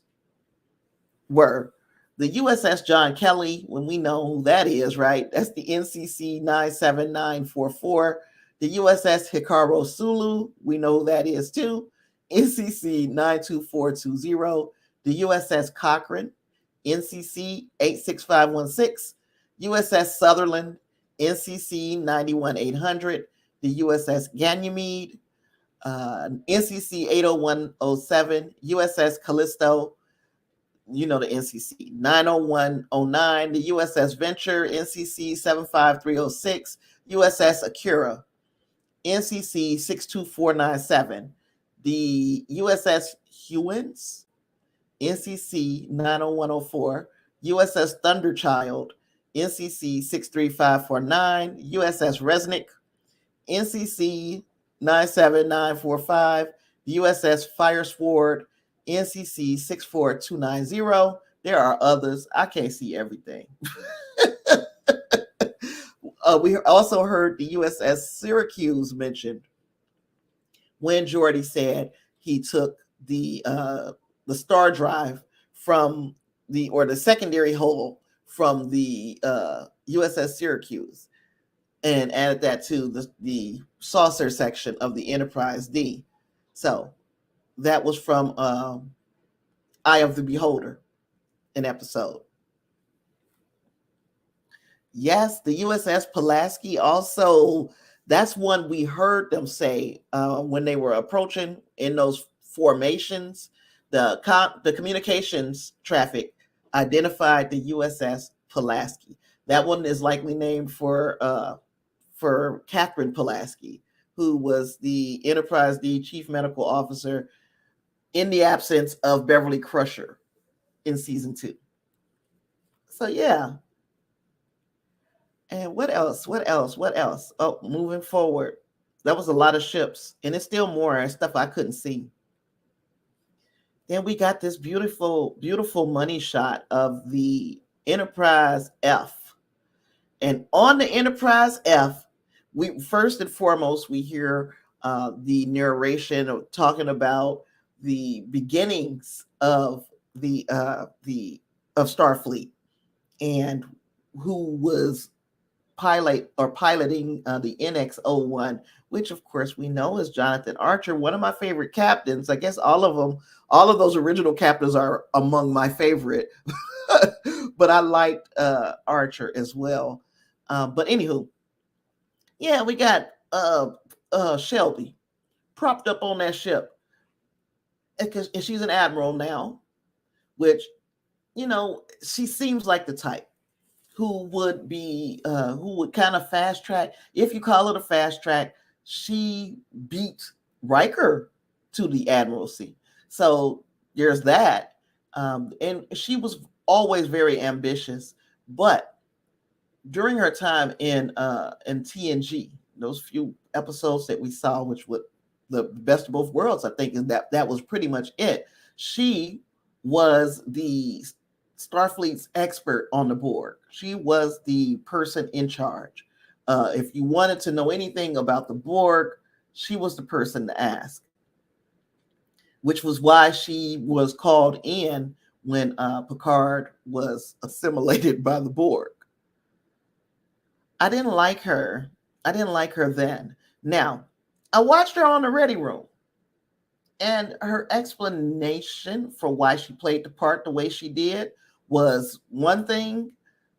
were the USS John Kelly, when we know who that is, right? That's the NCC 97944. The USS Hikaru Sulu, we know who that is too. NCC 92420. The USS Cochrane, NCC 86516. USS Sutherland, NCC 91800. The USS Ganymede, NCC 80107, USS Callisto, you know the NCC 90109, the USS Venture, NCC 75306, USS Akira, NCC 62497, the USS Hewins, NCC 90104, USS Thunderchild, NCC 63549, USS Resnick, NCC 97945, USS Firesword, NCC 64290. There are others. I can't see everything. We also heard the USS Syracuse mentioned when Geordi said he took the star drive from the secondary hull from the USS Syracuse and added that to the saucer section of the Enterprise D. So that was from Eye of the Beholder, an episode. Yes, the USS Pulaski also, that's one we heard them say when they were approaching in those formations. The communications traffic identified the USS Pulaski. That one is likely named for Catherine Pulaski, who was the Enterprise D chief medical officer in the absence of Beverly Crusher in season 2. So yeah. And what else? What else? What else? Oh, moving forward. That was a lot of ships, and it's still more and stuff I couldn't see. Then we got this beautiful, beautiful money shot of the Enterprise F. And on the Enterprise F, we first and foremost we hear the narration of talking about the beginnings of the of Starfleet and who was piloting the NX-01, which of course we know is Jonathan Archer, one of my favorite captains. I guess all of them, all of those original captains are among my favorite, but I liked Archer as well. But anywho, yeah, we got Shelby propped up on that ship, and she's an admiral now, which, you know, she seems like the type who would kind of fast track. If you call it a fast track, she beat Riker to the admiralcy. So there's that. And she was always very ambitious, but during her time in TNG, those few episodes that we saw, which were the best of both worlds, I think, is that was pretty much it. She was the Starfleet's expert on the board. She was the person in charge. If you wanted to know anything about the Borg, she was the person to ask, which was why she was called in when Picard was assimilated by the Borg. I didn't like her. I didn't like her then. Now, I watched her on the Ready Room, and her explanation for why she played the part the way she did was one thing,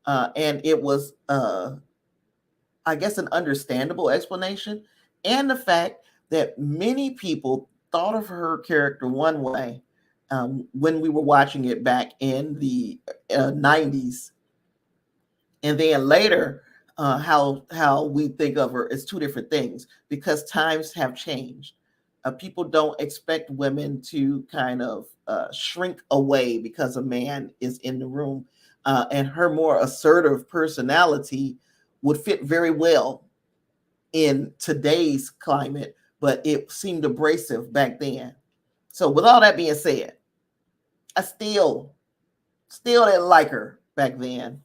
and it was, I guess, an understandable explanation, and the fact that many people thought of her character one way when we were watching it back in the 90s, and then later, how we think of her is two different things because times have changed. People don't expect women to kind of shrink away because a man is in the room. And her more assertive personality would fit very well in today's climate, but it seemed abrasive back then. So with all that being said, I still didn't like her back then.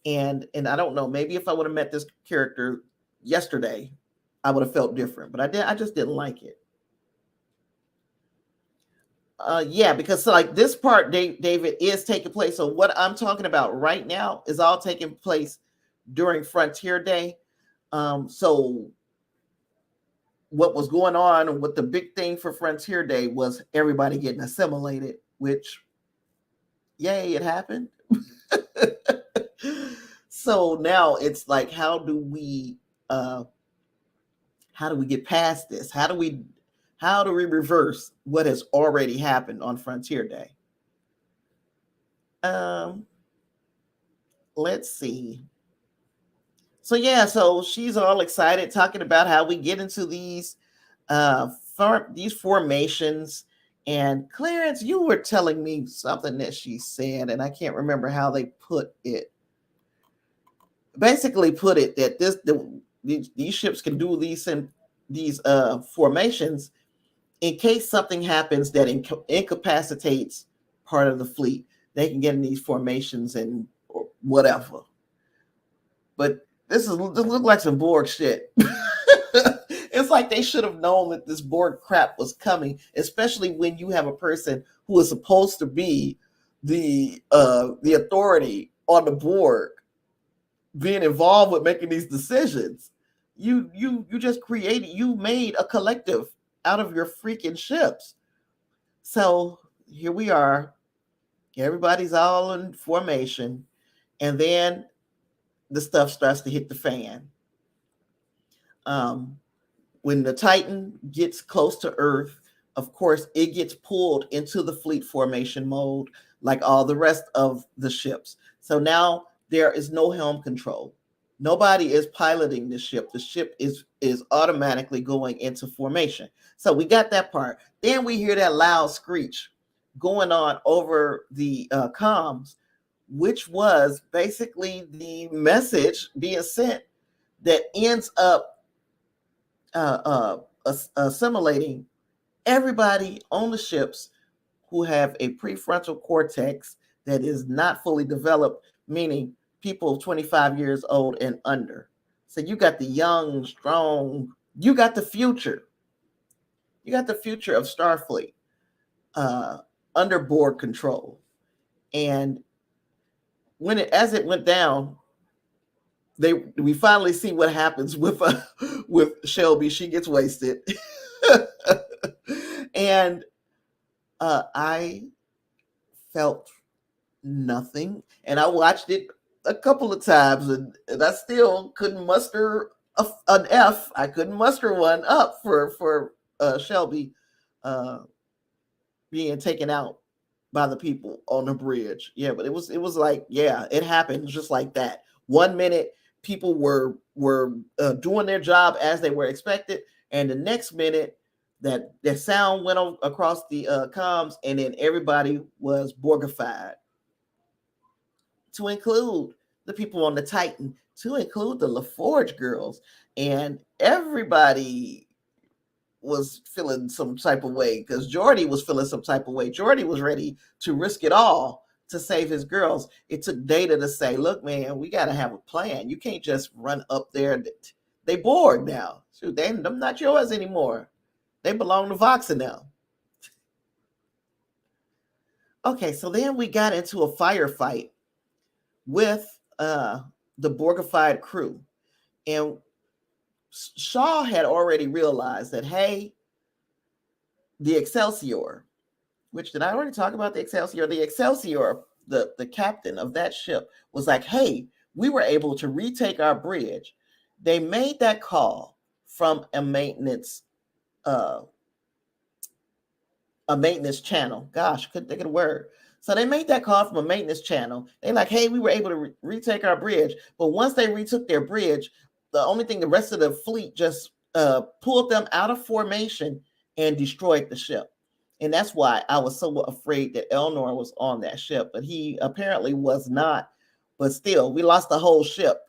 And I don't know, maybe if I would have met this character yesterday, I would have felt different, but I just didn't like it. Yeah, because like this part, David, is taking place. So what I'm talking about right now is all taking place during Frontier Day. So what was going on and what the big thing for Frontier Day was everybody getting assimilated, which, yay, it happened. So now it's like, how do we get past this? How do we reverse what has already happened on Frontier Day? Let's see. So yeah, so she's all excited talking about how we get into these formations. And Clarence, you were telling me something that she said, and I can't remember how they put it. Basically, put it that these ships can do these formations in case something happens that incapacitates part of the fleet. They can get in these formations and whatever. But this look like some Borg shit. It's like they should have known that this Borg crap was coming, especially when you have a person who is supposed to be the authority on the Borg being involved with making these decisions. You made a collective out of your freaking ships. So here we are. Everybody's all in formation, and then the stuff starts to hit the fan. When the Titan gets close to Earth, of course, it gets pulled into the fleet formation mode like all the rest of the ships. So now there is no helm control. Nobody is piloting the ship. The ship is automatically going into formation. So we got that part. Then we hear that loud screech going on over the comms, which was basically the message being sent that ends up assimilating everybody on the ships who have a prefrontal cortex that is not fully developed, meaning people 25 years old and under. So you got the young, strong, you got the future. You got the future of Starfleet under board control. And as it went down, we finally see what happens with Shelby. She gets wasted. And I felt nothing. And I watched it a couple of times, and I still couldn't muster an F. I couldn't muster one up for Shelby being taken out by the people on the bridge. Yeah, but it was like, yeah, it happened just like that. 1 minute, people were doing their job as they were expected, and the next minute, that sound went across the comms, and then everybody was Borgified. To include the people on the Titan, to include the LaForge girls, and everybody was feeling some type of way because Geordi was feeling some type of way. Geordi was ready to risk it all to save his girls. It took Data to say, look, man, we got to have a plan. You can't just run up there. They bored now. Shoot, they're not yours anymore. They belong to Voxa now. Okay, so then we got into a firefight with the Borgified crew. And Shaw had already realized that, hey, the Excelsior, which did I already talk about the Excelsior? The Excelsior, the captain of that ship, was like, hey, we were able to retake our bridge. They made that call from a maintenance channel. Gosh, couldn't think of the word. So they made that call from a maintenance channel. They're like, hey, we were able to retake our bridge. But once they retook their bridge, the only thing the rest of the fleet just pulled them out of formation and destroyed the ship. And that's why I was so afraid that Elnor was on that ship. But he apparently was not. But still, we lost the whole ship.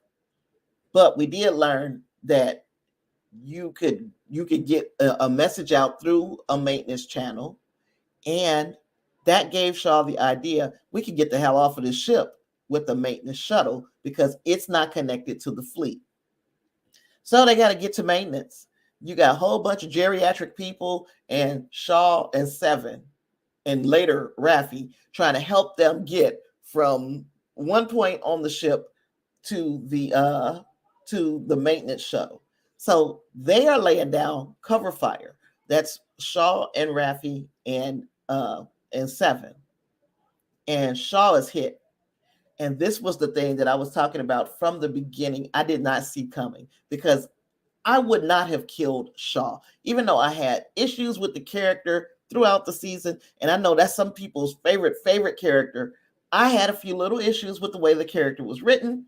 But we did learn that you could get a message out through a maintenance channel. And that gave Shaw the idea we could get the hell off of this ship with the maintenance shuttle because it's not connected to the fleet. So they got to get to maintenance. You got a whole bunch of geriatric people and Shaw and Seven and later Raffi trying to help them get from one point on the ship to the maintenance shuttle. So they are laying down cover fire. That's Shaw and Raffi and Seven. And Shaw is hit. And this was the thing that I was talking about from the beginning. I did not see coming because I would not have killed Shaw, even though I had issues with the character throughout the season. And I know that's some people's favorite character. I had a few little issues with the way the character was written.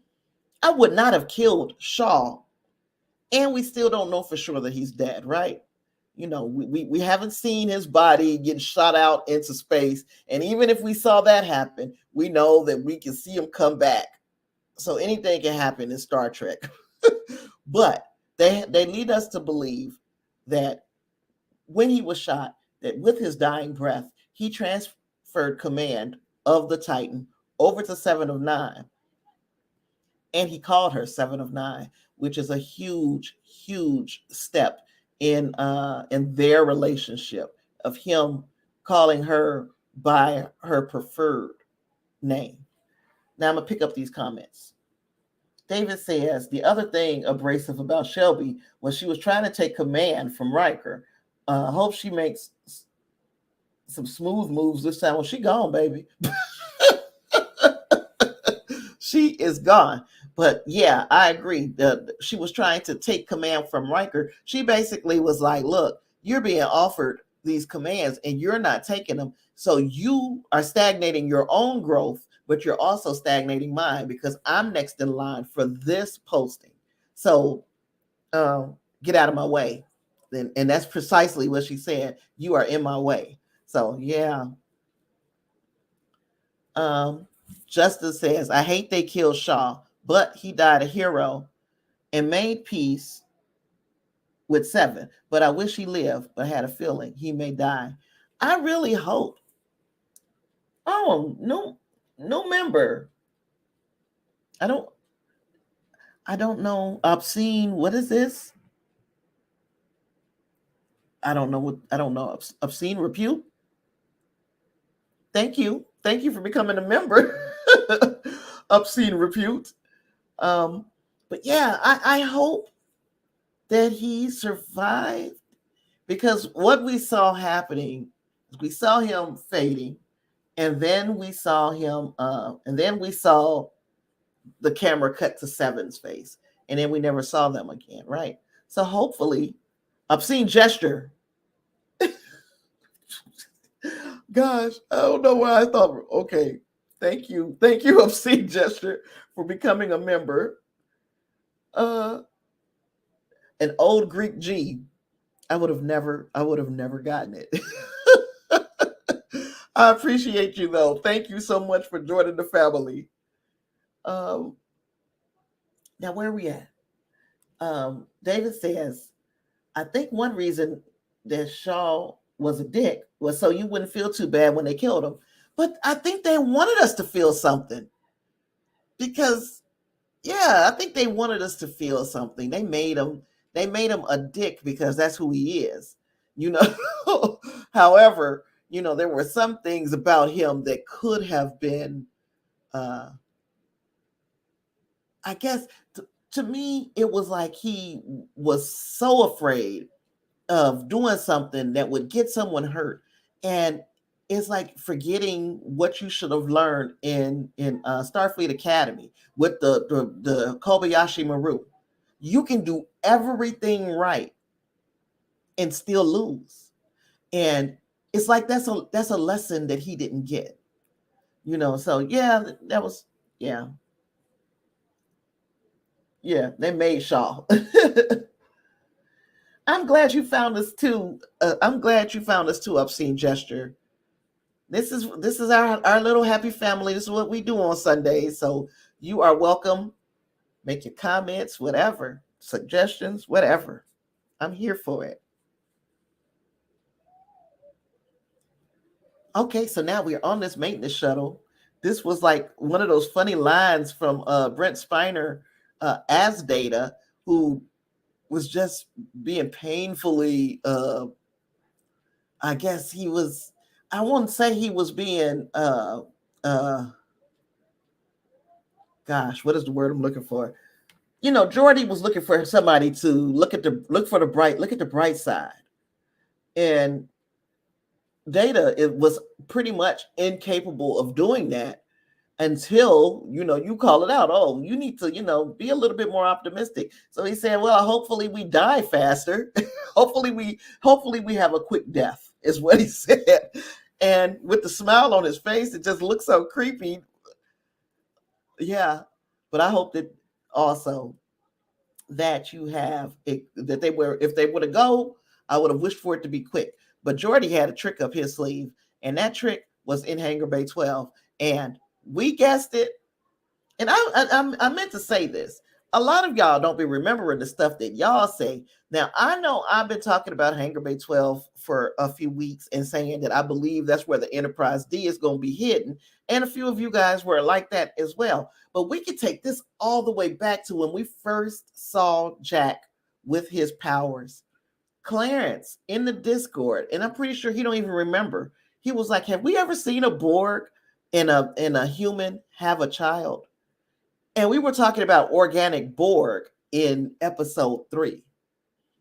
I would not have killed Shaw. And we still don't know for sure that he's dead, right? You know, we haven't seen his body get shot out into space. And even if we saw that happen, we know that we can see him come back. So anything can happen in Star Trek. But they lead us to believe that when he was shot, that with his dying breath, he transferred command of the Titan over to 7 of 9. And he called her 7 of 9, which is a huge, huge step in their relationship of him calling her by her preferred name. Now I'm gonna pick up these comments. David says the other thing abrasive about Shelby was she was trying to take command from Riker. Hope she makes some smooth moves this time. Well, she gone, baby. She is gone. But yeah, I agree. She was trying to take command from Riker. She basically was like, look, you're being offered these commands and you're not taking them. So you are stagnating your own growth, but you're also stagnating mine because I'm next in line for this posting. So get out of my way. And that's precisely what she said. You are in my way. So yeah. Justice says, I hate they killed Shaw, but he died a hero and made peace with Seven. But I wish he lived, but had a feeling he may die. I really hope. Oh, no member. I don't know. Obscene. What is this? I don't know. Obscene repute. Thank you for becoming a member. Obscene repute. But yeah, I hope that he survived, because what we saw happening, we saw him fading, and then we saw the camera cut to Seven's face, and then we never saw them again, right? So hopefully, obscene gesture. Gosh, I don't know why I thought. Okay, thank you, obscene gesture, for becoming a member. An old Greek G. I would have never gotten it. I appreciate you though. Thank you so much for joining the family. Now where are we at? David says, I think one reason that Shaw was a dick was so you wouldn't feel too bad when they killed him. But I think they wanted us to feel something. Because yeah, I think they wanted us to feel something. They made him a dick because that's who he is. However, there were some things about him that could have been I guess to me, it was like he was so afraid of doing something that would get someone hurt. And it's like forgetting what you should have learned in Starfleet Academy with the Kobayashi Maru. You can do everything right and still lose. And it's like that's a lesson that he didn't get. So yeah, that was yeah. Yeah, they made Shaw. I'm glad you found us too. Obscene gesture. This is our little happy family. This is what we do on Sundays. So you are welcome. Make your comments, whatever, suggestions, whatever. I'm here for it. Okay, so now we're on this maintenance shuttle. This was like one of those funny lines from Brent Spiner as Data, who was just being painfully I guess he was, I won't say he was being gosh, what is the word I'm looking for? Geordi was looking for somebody to look at the bright side. And Data, it was pretty much incapable of doing that until you call it out. Oh, you need to be a little bit more optimistic. So he said, well, hopefully we die faster. hopefully we have a quick death, is what he said. And with the smile on his face, it just looks so creepy. Yeah, but I hope that also that you have it, that they were, if they would have go, I would have wished for it to be quick. But Geordi had a trick up his sleeve, and that trick was in Hangar Bay 12, and we guessed it. And I meant to say this. A lot of y'all don't be remembering the stuff that y'all say. Now, I know I've been talking about Hangar Bay 12 for a few weeks and saying that I believe that's where the Enterprise D is going to be hidden. And a few of you guys were like that as well. But we could take this all the way back to when we first saw Jack with his powers. Clarence in the Discord, and I'm pretty sure he don't even remember. He was like, have we ever seen a Borg and a human have a child? And we were talking about organic Borg in episode 3.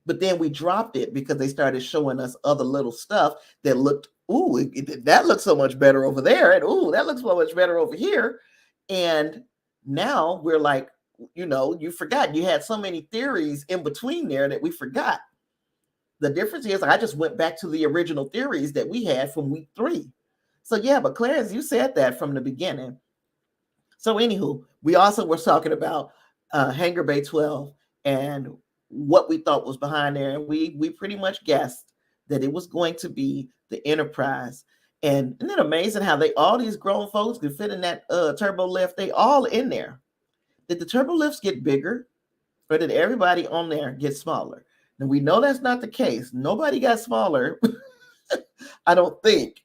But then we dropped it because they started showing us other little stuff that looked, that looks so much better over there. And that looks so much better over here. And now we're like, you forgot. You had so many theories in between there that we forgot. The difference is I just went back to the original theories that we had from week 3. So yeah, but Clarence, you said that from the beginning. So anywho, we also were talking about Hangar Bay 12 and what we thought was behind there. And we pretty much guessed that it was going to be the Enterprise. And isn't it amazing how they all these grown folks could fit in that turbo lift? They all in there. Did the turbo lifts get bigger, or did everybody on there get smaller? And we know that's not the case. Nobody got smaller. I don't think.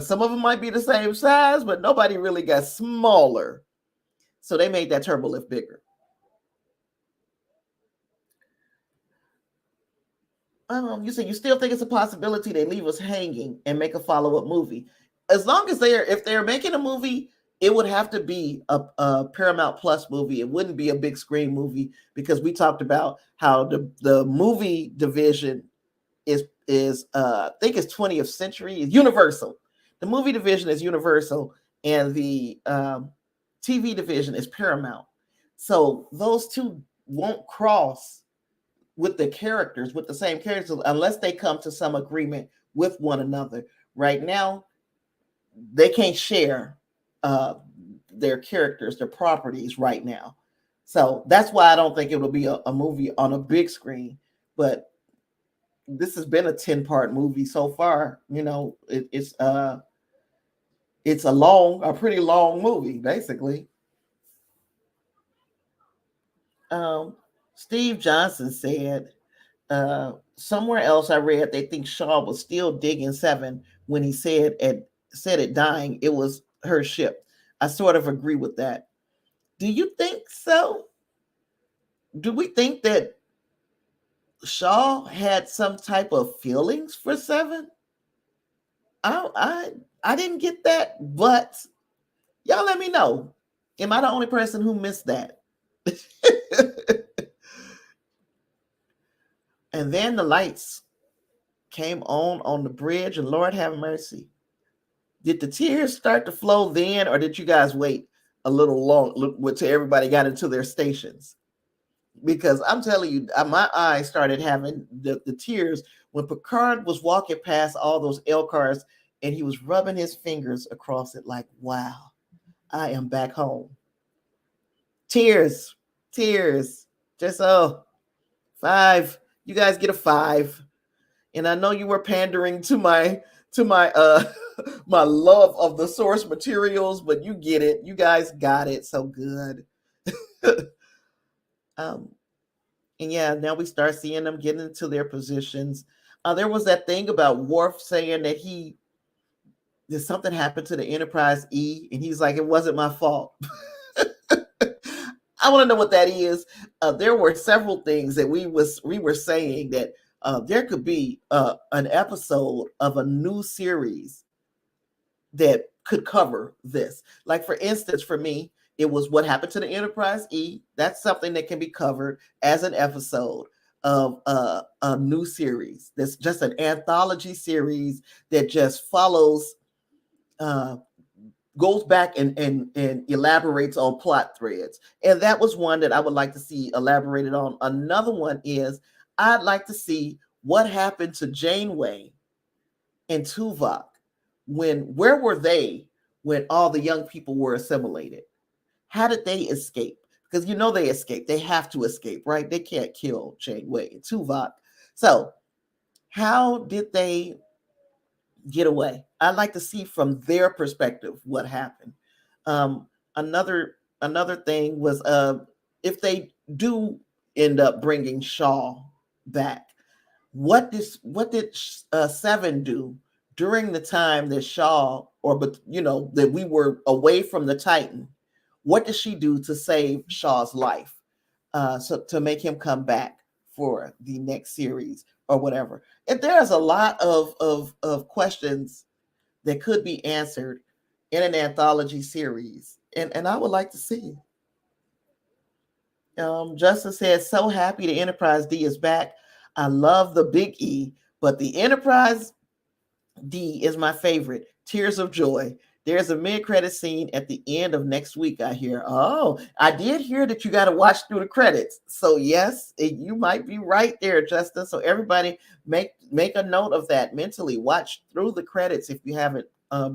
Some of them might be the same size, but nobody really got smaller. So they made that turbo lift bigger. You say you still think it's a possibility they leave us hanging and make a follow-up movie. As long as if they're making a movie, it would have to be a Paramount Plus movie. It wouldn't be a big screen movie, because we talked about how the movie division is I think it's 20th Century, Universal. The movie division is Universal, and the TV division is Paramount. So those two won't cross with the characters, with the same characters, unless they come to some agreement with one another. Right now, they can't share their characters, their properties right now. So that's why I don't think it will be a movie on a big screen. But this has been a 10-part movie so far. You know, it's a pretty long movie, basically. Steve Johnson said, somewhere else I read they think Shaw was still digging 7 when he said it dying. It was her ship. I sort of agree with that. Do you think so? Do we think that Shaw had some type of feelings for 7? I didn't get that, but y'all let me know. Am I the only person who missed that? And then the lights came on the bridge, and Lord have mercy. Did the tears start to flow then, or did you guys wait a little long until everybody got into their stations? Because I'm telling you, my eyes started having the tears when Picard was walking past all those L cars, and he was rubbing his fingers across it like, wow, I am back home. Tears. Just 5. You guys get a 5. And I know you were pandering to my my love of the source materials, but you get it. You guys got it so good. And yeah, now we start seeing them get into their positions. There was that thing about Worf saying that did something happen to the Enterprise E, and he's like, it wasn't my fault. I want to know what that is. There were several things that we were saying that there could be an episode of a new series that could cover this. Like, for instance, for me, it was what happened to the Enterprise E. That's something that can be covered as an episode of a new series. That's just an anthology series that just follows, goes back and elaborates on plot threads. And that was one that I would like to see elaborated on. Another one is I'd like to see what happened to Janeway and Tuvok. Where were they when all the young people were assimilated? How did they escape? Because you know they escaped. They have to escape, right? They can't kill Janeway and Tuvok. So how did they get away? I'd like to see from their perspective what happened. Another thing was if they do end up bringing Shaw back, what did 7 do during the time that Shaw, that we were away from the Titan? What did she do to save Shaw's life? So to make him come back for the next series or whatever. And there's a lot of questions that could be answered in an anthology series. And I would like to see. Justin says, so happy the Enterprise D is back. I love the Big E, but the Enterprise D is my favorite. Tears of joy. There's a mid-credit scene at the end of next week, I hear. Oh, I did hear that you got to watch through the credits. So yes, you might be right there, Justin. So everybody make a note of that mentally. Watch through the credits if you haven't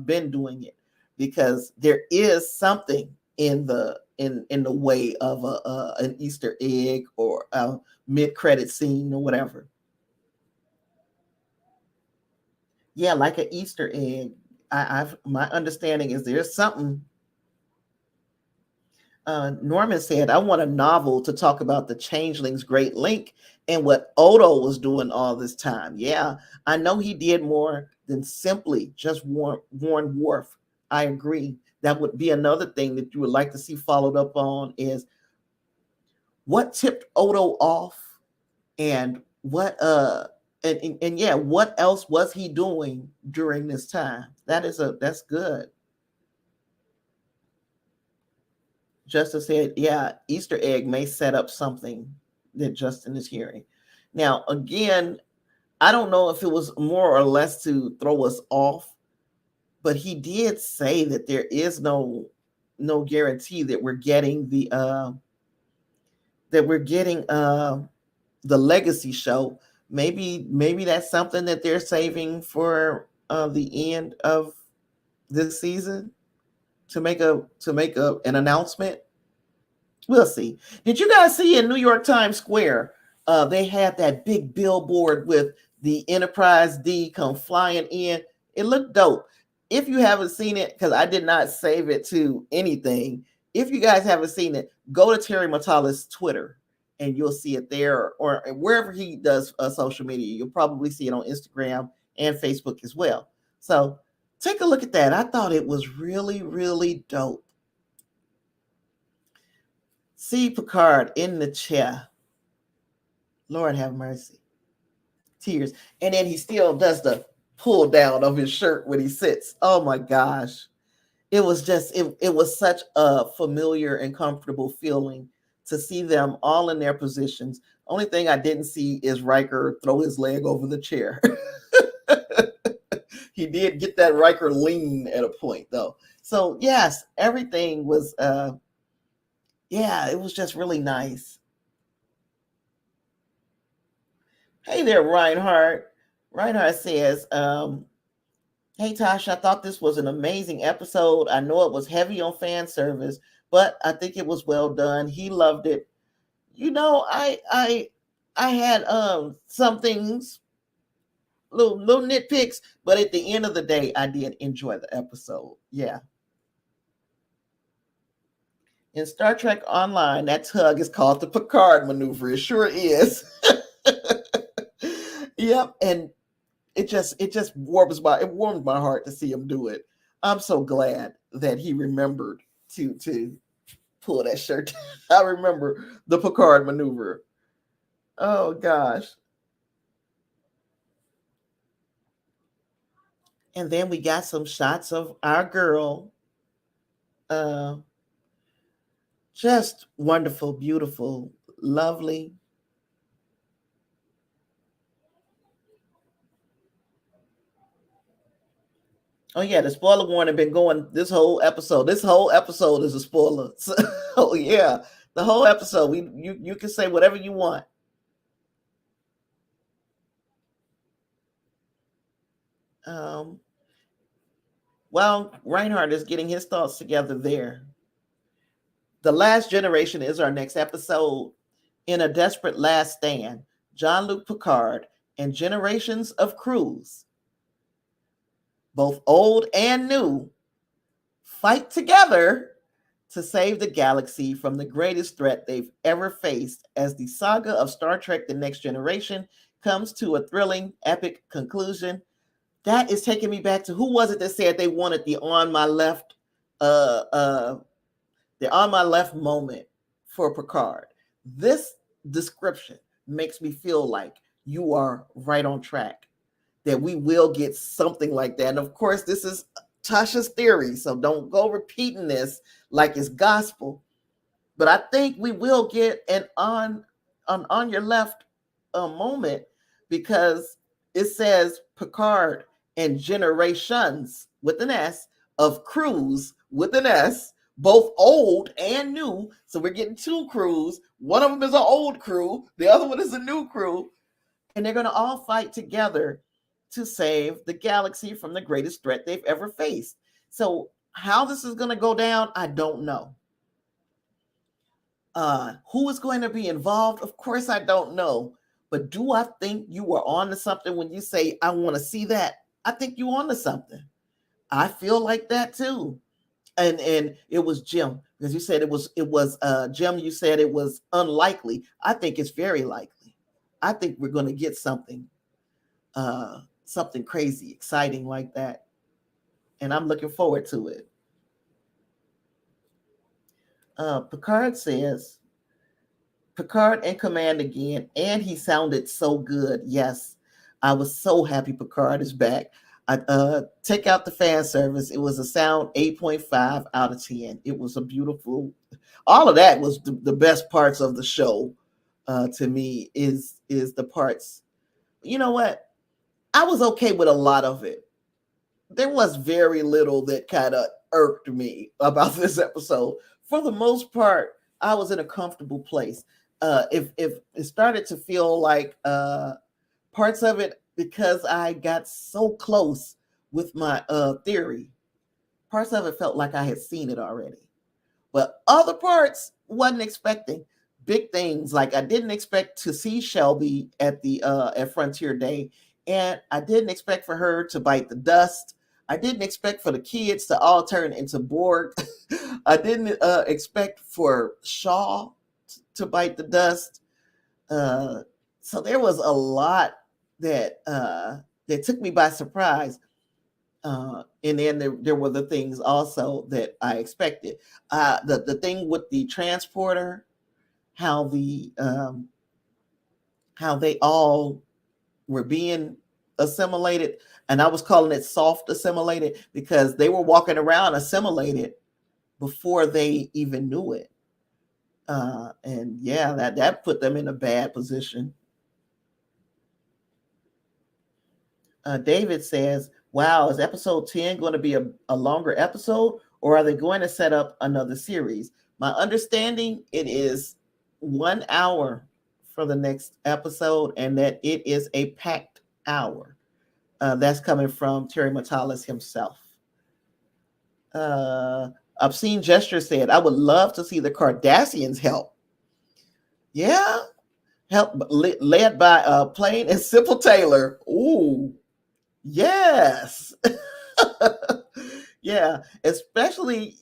been doing it, because there is something in the way of an Easter egg or a mid-credit scene or whatever. Yeah, like an Easter egg. I've my understanding is there's something. Norman said, "I want a novel to talk about the Changeling's Great Link and what Odo was doing all this time." Yeah, I know he did more than simply just warn Worf. I agree. That would be another thing that you would like to see followed up on is what tipped Odo off, and and yeah, what else was he doing during this time? That's good. Justin said, yeah, Easter egg may set up something that Justin is hearing. Now, again, I don't know if it was more or less to throw us off, but he did say that there is no guarantee that we're getting the legacy show. Maybe that's something that they're saving for the end of this season to make an announcement. We'll see. Did you guys see in New York Times Square? They had that big billboard with the Enterprise D come flying in. It looked dope. If you haven't seen it, because I did not save it to anything, if you guys haven't seen it, go to Terry Matalas' Twitter and you'll see it there, or wherever he does social media. You'll probably see it on Instagram and Facebook as well. So take a look at that. I thought it was really, really dope. See Picard in the chair. Lord have mercy. Tears. And then he still does the pull down of his shirt when he sits. Oh my gosh. It was such a familiar and comfortable feeling to see them all in their positions. Only thing I didn't see is Riker throw his leg over the chair. He did get that Riker lean at a point though. So yes, everything was yeah, it was just really nice. Hey there, Reinhardt. Reinhardt says, hey, Tasha, I thought this was an amazing episode. I know it was heavy on fan service, but I think it was well done. He loved it. You know, I had some things, little nitpicks, but at the end of the day, I did enjoy the episode. Yeah. In Star Trek Online, that tug is called the Picard maneuver. It sure is. Yep, and it just warms my heart to see him do it. I'm so glad that he remembered to pull that shirt. I remember the Picard maneuver. Oh gosh. And then we got some shots of our girl. Uh just wonderful, beautiful, lovely. Oh yeah, the spoiler warning been going this whole episode. This whole episode is a spoiler. So, oh yeah, the whole episode. You can say whatever you want. Um, well, Reinhardt is getting his thoughts together there. The Last Generation is our next episode. In a desperate last stand, Jean-Luc Picard and generations of crews, both old and new, fight together to save the galaxy from the greatest threat they've ever faced as the saga of Star Trek The Next Generation comes to a thrilling, epic conclusion. That is taking me back to who was it that said they wanted uh, uh, the on my left moment for Picard. This description makes me feel like you are right on track, that we will get something like that. And of course, this is Tasha's theory, so don't go repeating this like it's gospel. But I think we will get an on your left moment, because it says Picard and generations with an S of crews with an S, both old and new. So we're getting two crews. One of them is an old crew, the other one is a new crew, and they're going to all fight together to save the galaxy from the greatest threat they've ever faced. So how this is going to go down, I don't know. Who is going to be involved? Of course, I don't know. But do I think you were on to something when you say, I want to see that? I think you're on to something. I feel like that too. And it was Jim, because you said it was Jim, you said it was unlikely. I think it's very likely. I think we're going to get something crazy, exciting like that. And I'm looking forward to it. Picard says, Picard in command again, and he sounded so good. Yes, I was so happy Picard is back. I take out the fan service. It was a sound 8.5 out of 10. It was a beautiful. All of that was the best parts of the show. To me, is the parts. You know what? I was okay with a lot of it. There was very little that kind of irked me about this episode. For the most part, I was in a comfortable place. If it started to feel like parts of it, because I got so close with my theory, parts of it felt like I had seen it already. But other parts wasn't expecting big things. Like I didn't expect to see Shelby at the at Frontier Day, and I didn't expect for her to bite the dust. I didn't expect for the kids to all turn into Borg. I didn't expect for Shaw to bite the dust. So there was a lot that took me by surprise. And then there were the things also that I expected. The thing with the transporter, how they all were being assimilated, and I was calling it soft assimilated because they were walking around assimilated before they even knew it. And yeah, that put them in a bad position. David says, wow, is episode 10 going to be a longer episode, or are they going to set up another series? My understanding, it is 1 hour for the next episode, and that it is a packed hour. That's coming from Terry Matalas himself. Obscene Gesture said, I would love to see the Cardassians help. Yeah, help led by Plain and Simple Taylor. Ooh, yes. Yeah, especially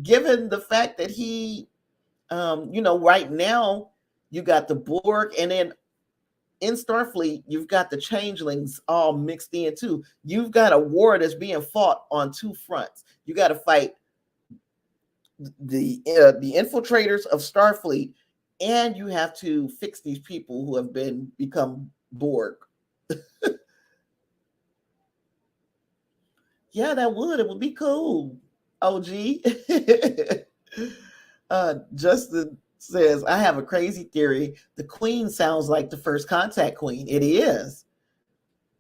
given the fact that he, right now you got the Borg, and then in Starfleet you've got the changelings all mixed in too. You've got a war that's being fought on two fronts. You got to fight the infiltrators of Starfleet, and you have to fix these people who have become Borg. Yeah, it would be cool. OG. Justin says, I have a crazy theory. The Queen sounds like the First Contact Queen. It is.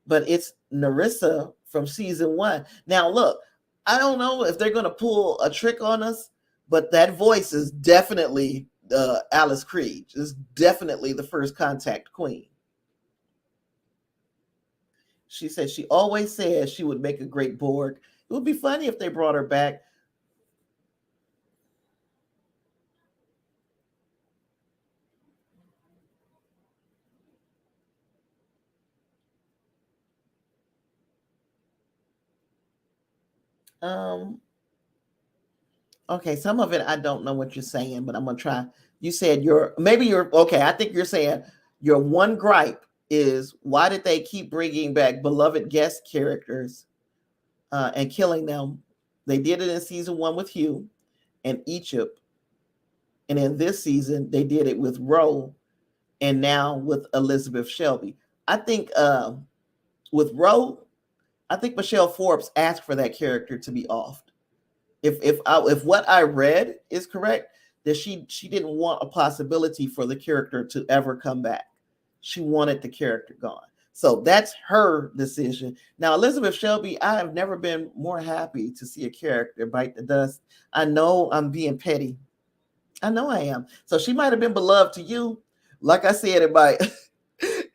But it's Narissa from season 1. Now, look, I don't know if they're going to pull a trick on us, but that voice is definitely Alice Creed. It's definitely the First Contact Queen. She said she always says she would make a great Borg. It would be funny if they brought her back. Okay, some of it I don't know what you're saying, but I'm gonna try. You said okay. I think you're saying your one gripe is, why did they keep bringing back beloved guest characters and killing them? They did it in season 1 with Hugh and Egypt, and in this season they did it with Ro, and now with Elizabeth Shelby. I think with Ro, I think Michelle Forbes asked for that character to be offed. If what I read is correct, that she didn't want a possibility for the character to ever come back. She wanted the character gone. So that's her decision. Now, Elizabeth Shelby, I have never been more happy to see a character bite the dust. I know I'm being petty. I know I am. So she might have been beloved to you. Like I said in my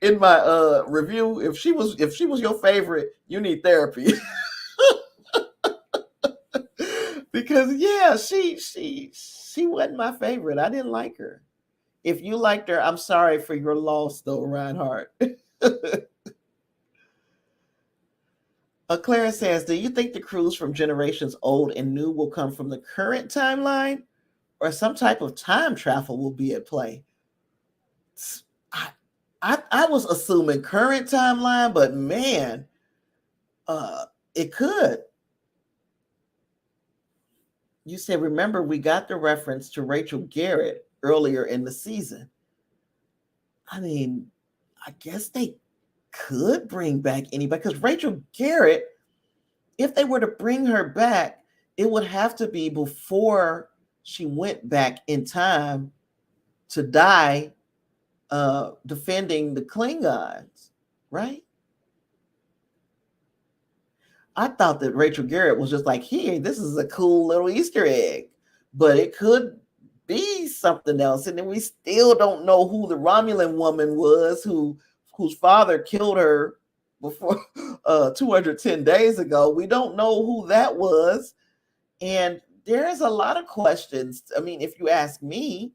in my review, if she was your favorite, you need therapy. Because yeah, she wasn't my favorite. I didn't like her. If you liked her, I'm sorry for your loss, though, Reinhardt. Clara says, do you think the crews from generations old and new will come from the current timeline, or some type of time travel will be at play? I was assuming current timeline, but man, it could. You said, remember, we got the reference to Rachel Garrett earlier in the season. I mean, I guess they could bring back anybody, because Rachel Garrett, if they were to bring her back, it would have to be before she went back in time to die defending the Klingons, right? I thought that Rachel Garrett was just like, here, this is a cool little Easter egg, but it could be something else. And then we still don't know who the Romulan woman was whose father killed her before 210 days ago. We don't know who that was. And there's a lot of questions. I mean, if you ask me,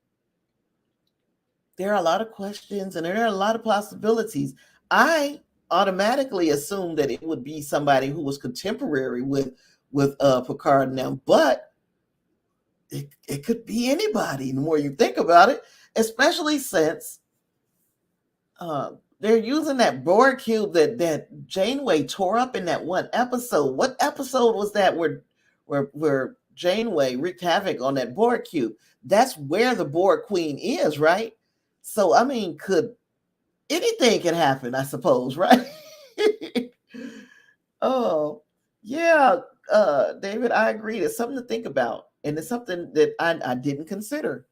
there are a lot of questions and there are a lot of possibilities. I automatically assumed that it would be somebody who was contemporary with Picard and them, but it could be anybody the more you think about it, especially since they're using that Borg cube that Janeway tore up in that one episode. What episode was that where Janeway wreaked havoc on that Borg cube? That's where the Borg Queen is, right? So I mean, anything can happen, I suppose, right? Oh, yeah, David, I agree. It's something to think about, and it's something that I didn't consider.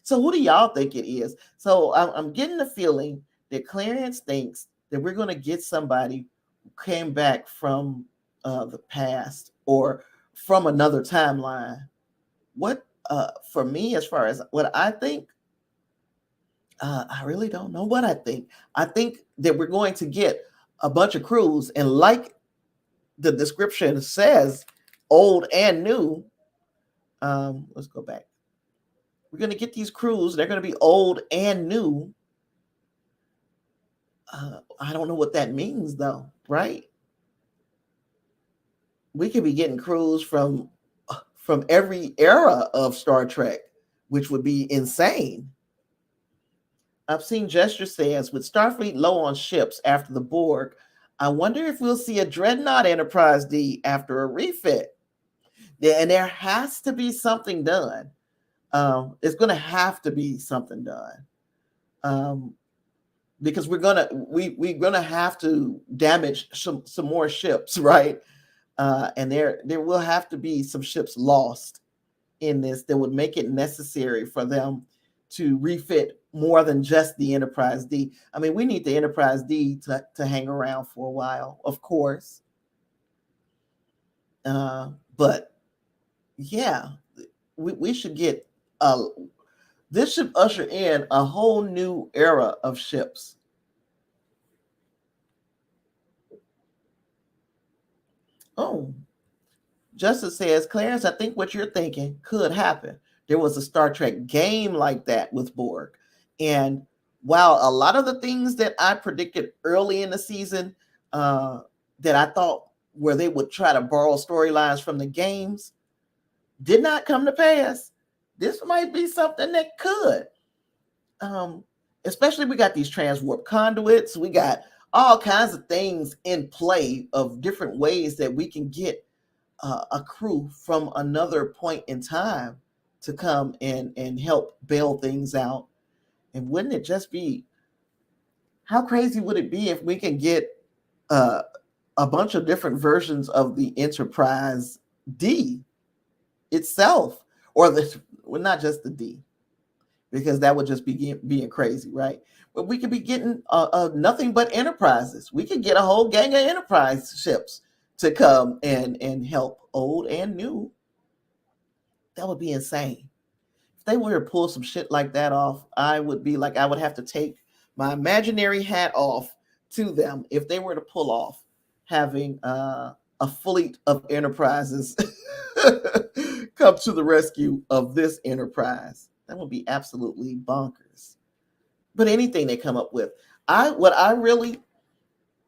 So who do y'all think it is? So I'm getting the feeling that Clarence thinks that we're going to get somebody who came back from the past or from another timeline. What for me, as far as what I think, I really don't know what I think. I think that we're going to get a bunch of crews, and like the description says, old and new. Let's go back. We're going to get these crews. They're going to be old and new. I don't know what that means, though, right? We could be getting crews from every era of Star Trek, which would be insane. I've seen Gesture says, with Starfleet low on ships after the Borg, I wonder if we'll see a Dreadnought Enterprise D after a refit. And there has to be something done. It's going to have to be something done. Because we're gonna have to damage some more ships, right? And there will have to be some ships lost in this that would make it necessary for them to refit more than just the Enterprise D. I mean, we need the Enterprise D to hang around for a while, of course. But yeah, we should get this should usher in a whole new era of ships. Oh, Justice says, Clarence, I think what you're thinking could happen. There was a Star Trek game like that with Borg. And while a lot of the things that I predicted early in the season that I thought where they would try to borrow storylines from the games did not come to pass, this might be something that could. Especially we got these transwarp conduits. We got all kinds of things in play of different ways that we can get a crew from another point in time to come and help bail things out. And wouldn't it just be, how crazy would it be if we can get a bunch of different versions of the Enterprise D itself, or well, not just the D. because that would just be being crazy, right? But we could be getting nothing but enterprises. We could get a whole gang of enterprise ships to come and help, old and new. That would be insane. If they were to pull some shit like that off, I would be like, I would have to take my imaginary hat off to them if they were to pull off having a fleet of enterprises come to the rescue of this enterprise. That would be absolutely bonkers. But anything they come up with, what I really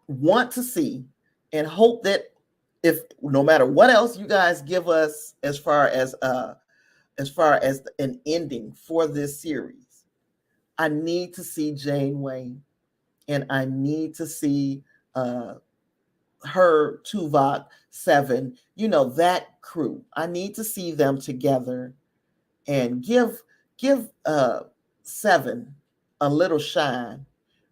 want to see and hope that, if no matter what else you guys give us as far as an ending for this series, I need to see Janeway, and I need to see her Tuvok 7, that crew. I need to see them together and give 7 a little shine,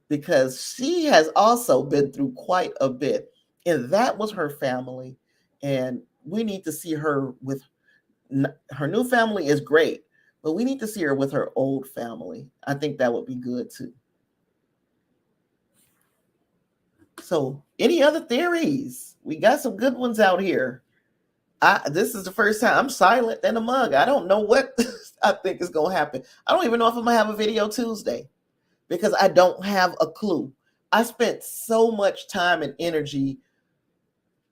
because she has also been through quite a bit, and that was her family, and we need to see her with her new family is great, but we need to see her with her old family. I think that would be good too. So, any other theories? We got some good ones out here. This is the first time I'm silent than a mug. I don't know what I think is going to happen. I don't even know if I'm going to have a video Tuesday, because I don't have a clue. I spent so much time and energy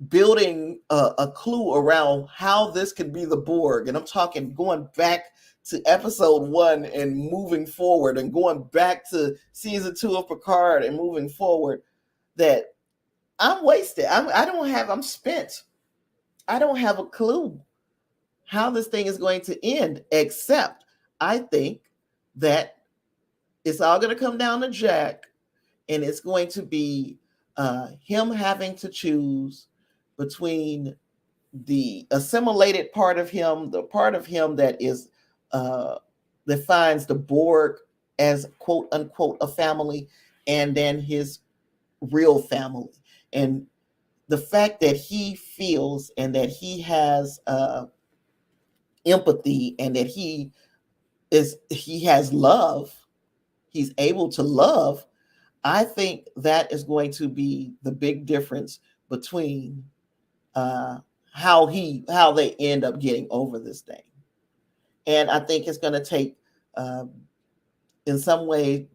building a clue around how this could be the Borg. And I'm talking going back to episode 1 and moving forward, and going back to season 2 of Picard and moving forward, that I'm wasted. I'm spent. I don't have a clue how this thing is going to end, except I think that it's all going to come down to Jack, and it's going to be him having to choose between the assimilated part of him, the part of him that is that finds the Borg as quote unquote a family, and then his real family. And the fact that he feels and that he has empathy, and that he has love, he's able to love. I think that is going to be the big difference between how they end up getting over this thing. And I think it's going to take, in some way,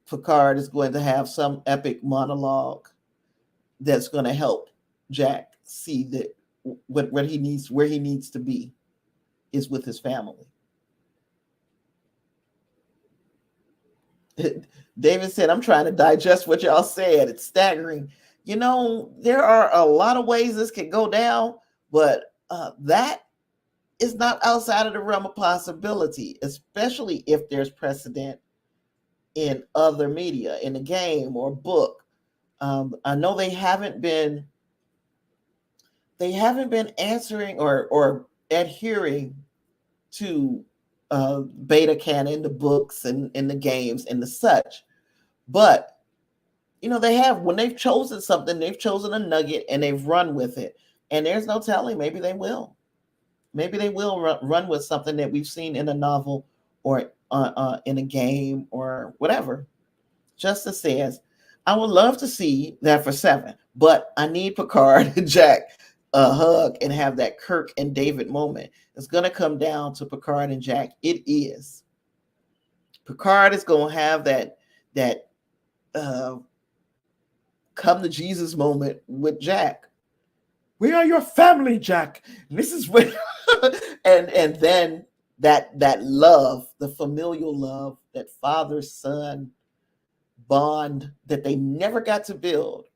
Picard is going to have some epic monologue that's going to help Jack see that where he needs to be is with his family. David said, I'm trying to digest what y'all said. It's staggering. There are a lot of ways this could go down, but that is not outside of the realm of possibility, especially if there's precedent in other media, in a game or book. I know they haven't been answering or adhering to beta canon, the books and the games and the such, but they have, when they've chosen something, they've chosen a nugget and they've run with it, and there's no telling, maybe they will run with something that we've seen in a novel or in a game or whatever. Justice says, I would love to see that for 7, but I need Picard and Jack a hug and have that Kirk and David moment. It's going to come down to Picard and Jack. It is. Picard is going to have that come to Jesus moment with Jack. We are your family, Jack. This is what and then that love, the familial love, that father-son bond that they never got to build,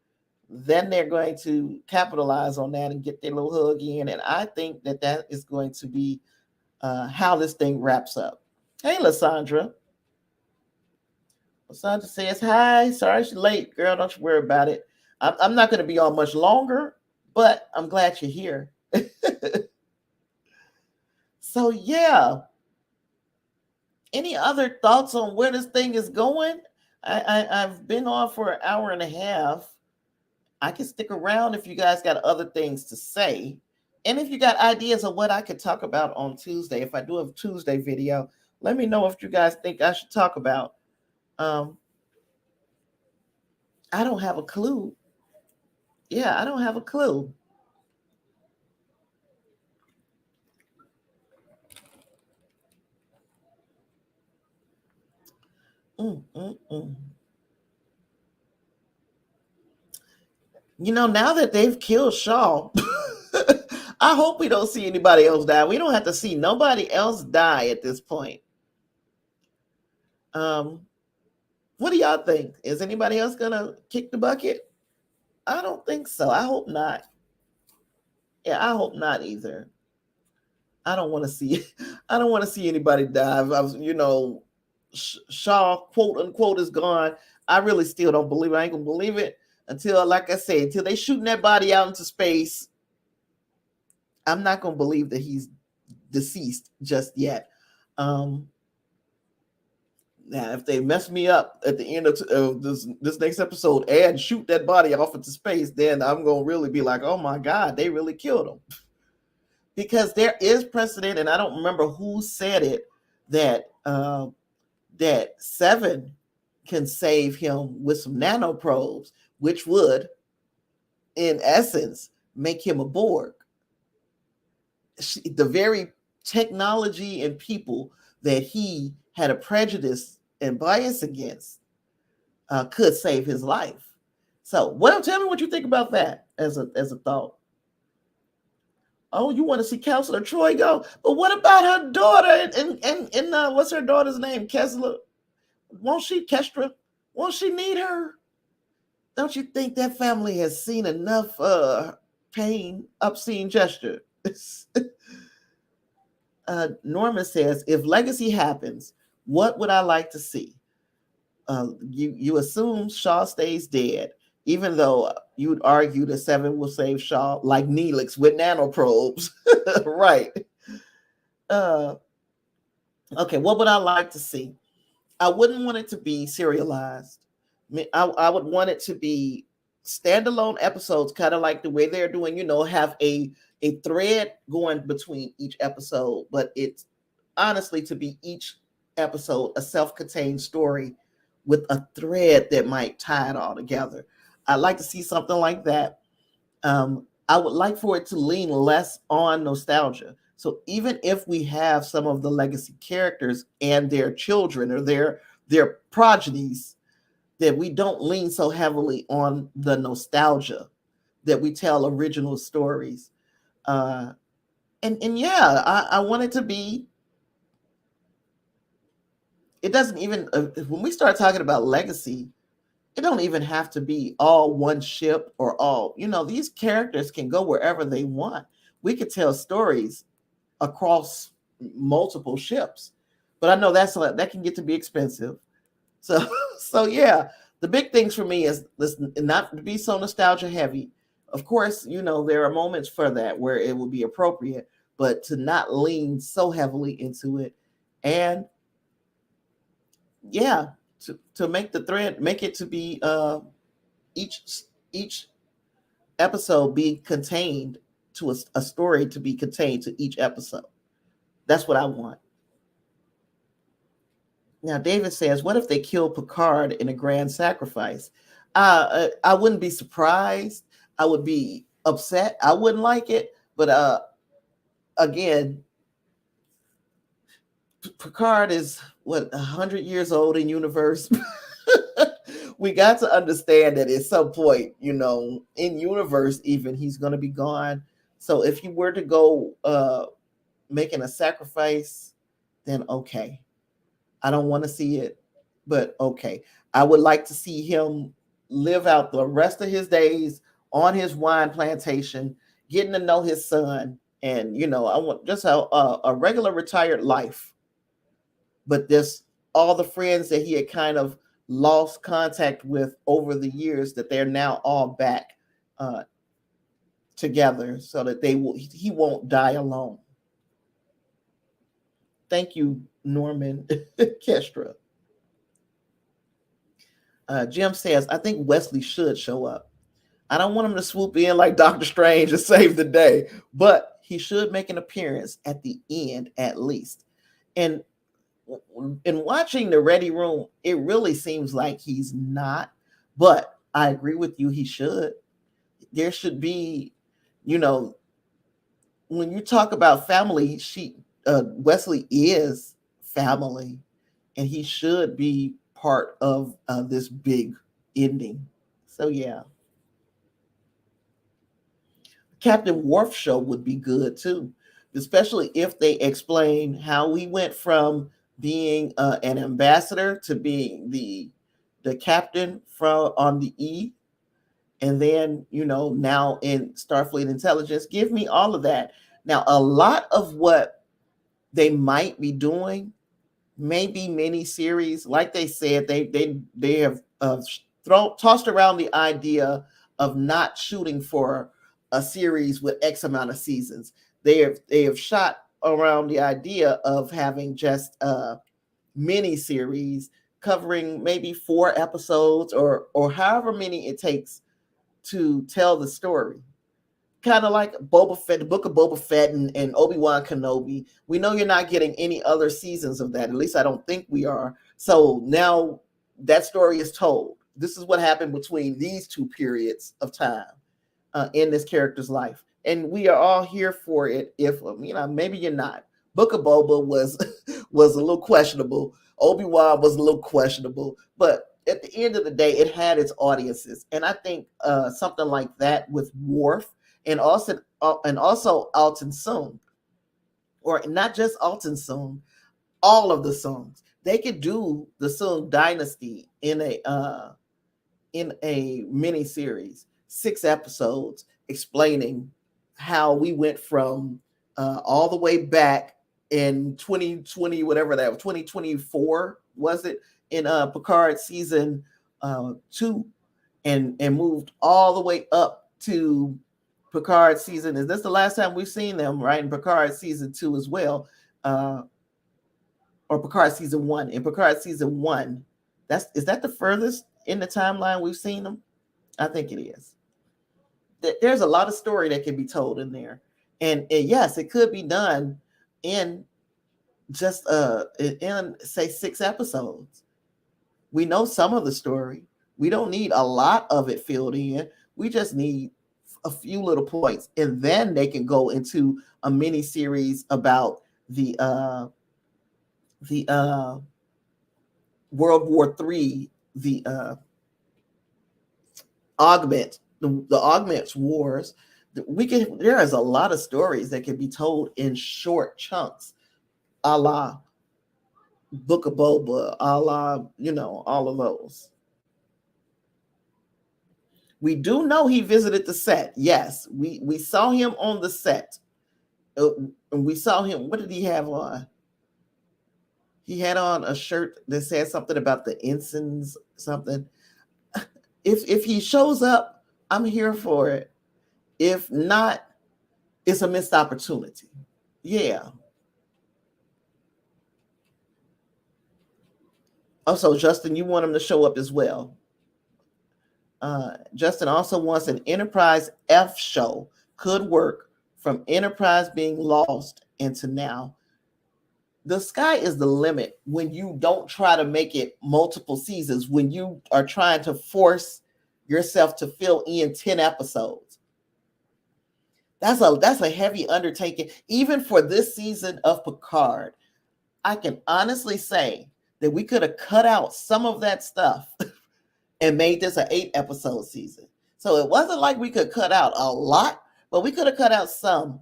then they're going to capitalize on that and get their little hug in. And I think that is going to be how this thing wraps up. Hey, Lysandra. Lysandra says, hi, sorry she's late, girl. Don't you worry about it. I'm not going to be on much longer, but I'm glad you're here. So, yeah. Any other thoughts on where this thing is going? I've been on for an hour and a half. I can stick around if you guys got other things to say. And if you got ideas of what I could talk about on Tuesday, if I do a Tuesday video, Let me know what you guys think I should talk about. Um, I don't have a clue. Yeah, I don't have a clue. Mm, mm, mm. Now that they've killed Shaw, I hope we don't see anybody else die. We don't have to see nobody else die at this point. Um, what do y'all think? Is anybody else gonna kick the bucket? I don't think so. I hope not. Yeah, I hope not either. I don't want to see. I don't want to see anybody die. I was, Shaw quote unquote is gone. I really still don't believe it. I ain't gonna believe it until, like I said, until they shooting that body out into space. I'm not gonna believe that he's deceased just yet. Um, Now, if they mess me up at the end of this next episode and shoot that body off into space, then I'm gonna really be like, oh my god, they really killed him. Because there is precedent, and I don't remember who said it, that Seven can save him with some nanoprobes, which would, in essence, make him a Borg. The very technology and people that he had a prejudice and bias against could save his life. So, tell me what you think about that as a thought. Oh, you want to see Counselor Troi go? But what about her daughter? And what's her daughter's name? Kessler? Won't she, Kestra? Won't she need her? Don't you think that family has seen enough pain, obscene gesture? Norman says, if legacy happens, what would I like to see? You assume Shaw stays dead, even though you'd argue that Seven will save Shaw like Neelix with nanoprobes. Right. Uh, okay, what would I like to see? I wouldn't want it to be serialized. I would want it to be standalone episodes, kind of like the way they're doing, have a thread going between each episode, but it's honestly to be each episode a self-contained story with a thread that might tie it all together. I'd like to see something like that. I would like for it to lean less on nostalgia. So even if we have some of the legacy characters and their children or their progenies, that we don't lean so heavily on the nostalgia, that we tell original stories. And yeah, I want it to be. It doesn't even when we start talking about legacy, it don't even have to be all one ship or all. These characters can go wherever they want. We could tell stories across multiple ships, but I know that can get to be expensive. So so yeah, the big things for me is this, not to be so nostalgia heavy. Of course, there are moments for that where it will be appropriate, but to not lean so heavily into it. And yeah, to make the thread, make it to be each episode be contained to a story to be contained to each episode. That's what I want. Now, David says, what if they kill Picard in a grand sacrifice? I wouldn't be surprised. I would be upset. I wouldn't like it. But again, Picard is, 100 years old in universe. We got to understand that at some point, in universe, even, he's going to be gone. So if you were to go making a sacrifice, then okay. I don't want to see it, but okay. I would like to see him live out the rest of his days on his wine plantation, getting to know his son. And, I want just a regular retired life. But there's all the friends that he had kind of lost contact with over the years, that they're now all back together, so that he won't die alone. Thank you, Norman Kestra. Jim says, I think Wesley should show up. I don't want him to swoop in like Doctor Strange and save the day, but he should make an appearance at the end at least. And in watching the Ready Room, it really seems like he's not. But I agree with you. He should. There should be, you know, when you talk about family, Wesley is family, and he should be part of this big ending. So yeah, Captain Worf show would be good too, especially if they explain how we went from being an ambassador to being the captain from on the E, and then now in Starfleet intelligence. Give me all of that. Now, a lot of what they might be doing maybe mini series. Like they said, they have tossed around the idea of not shooting for a series with X amount of seasons. They have shot around the idea of having just a mini series covering maybe 4 episodes or however many it takes to tell the story, kind of like Boba Fett, the book of Boba Fett and Obi-Wan Kenobi. We know you're not getting any other seasons of that. At least I don't think we are. So now that story is told. This is what happened between these two periods of time in this character's life. And we are all here for it. If maybe you're not. Book of Boba was was a little questionable. Obi-Wan was a little questionable, but at the end of the day, it had its audiences. And I think something like that with Worf and also Alton Soong, or not just Alton Soong, all of the Soongs. They could do the Soong dynasty in a mini series, 6 episodes explaining how we went from all the way back in 2020, whatever that was, 2024 was it, in Picard season 2, and moved all the way up to Picard season. Is this the last time we've seen them, right? In Picard season 2 as well, or Picard season 1. In Picard season 1, is that the furthest in the timeline we've seen them? I think it is. There's a lot of story that can be told in there, and yes, it could be done in just in say 6 episodes. We know some of the story. We don't need a lot of it filled in. We just need a few little points, and then they can go into a mini series about the World War III, the augments wars. There is a lot of stories that can be told in short chunks, a la Book of Boba, a la all of those. We do know he visited the set. Yes, we saw him on the set. And we saw him. What did he have on? He had on a shirt that said something about the ensigns, something. If he shows up, I'm here for it. If not, it's a missed opportunity. Yeah. Also, Justin, you want him to show up as well. Justin also wants an Enterprise F show. Could work from Enterprise being lost into now. The sky is the limit when you don't try to make it multiple seasons, when you are trying to force yourself to fill in 10 episodes. That's a heavy undertaking. Even for this season of Picard, I can honestly say that we could have cut out some of that stuff and made this an 8-episode season. So it wasn't like we could cut out a lot, but we could have cut out some,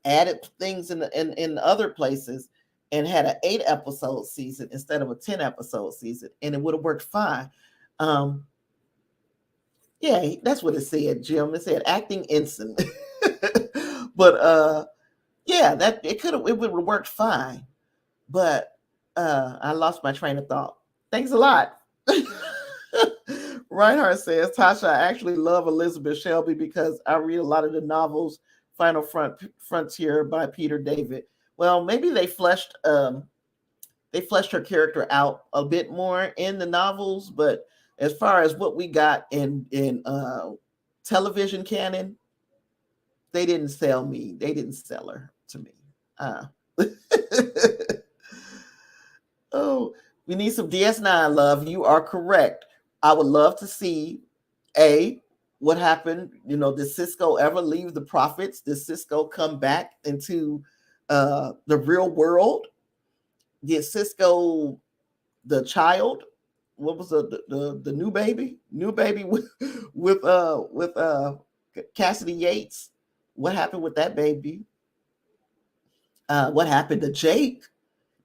added things in other places, and had an 8-episode season instead of a 10-episode season, and it would have worked fine. Yeah, that's what it said, Jim. It said acting ensign. But yeah, it would have worked fine. But I lost my train of thought. Thanks a lot. Reinhardt says, Tasha, I actually love Elizabeth Shelby because I read a lot of the novels, Final Frontier by Peter David. Well, maybe they fleshed her character out a bit more in the novels, but as far as what we got in television canon, they didn't sell me. They didn't sell her to me. Oh, we need some DS9 love. You are correct. I would love to see what happened. Did Cisco ever leave the prophets? Did Cisco come back into the real world? Did Cisco, the child, what was the new baby? New baby with Cassidy Yates. What happened with that baby? What happened to Jake?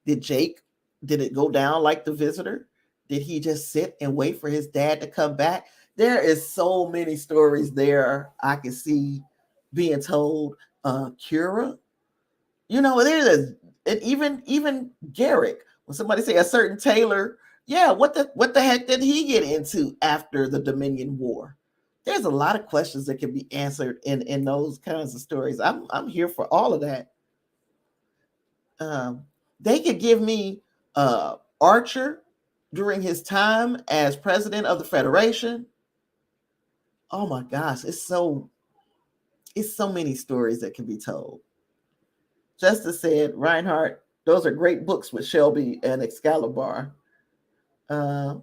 Did it go down like the visitor? Did he just sit and wait for his dad to come back? There is so many stories there I can see being told. Kira, there's and even Garrick. When somebody say a certain Taylor, yeah, what the heck did he get into after the Dominion War? There's a lot of questions that can be answered in those kinds of stories. I'm here for all of that. They could give me Archer during his time as president of the Federation. Oh my gosh, it's so many stories that can be told. Justice said, Reinhardt, those are great books with Shelby and Excalibur. Then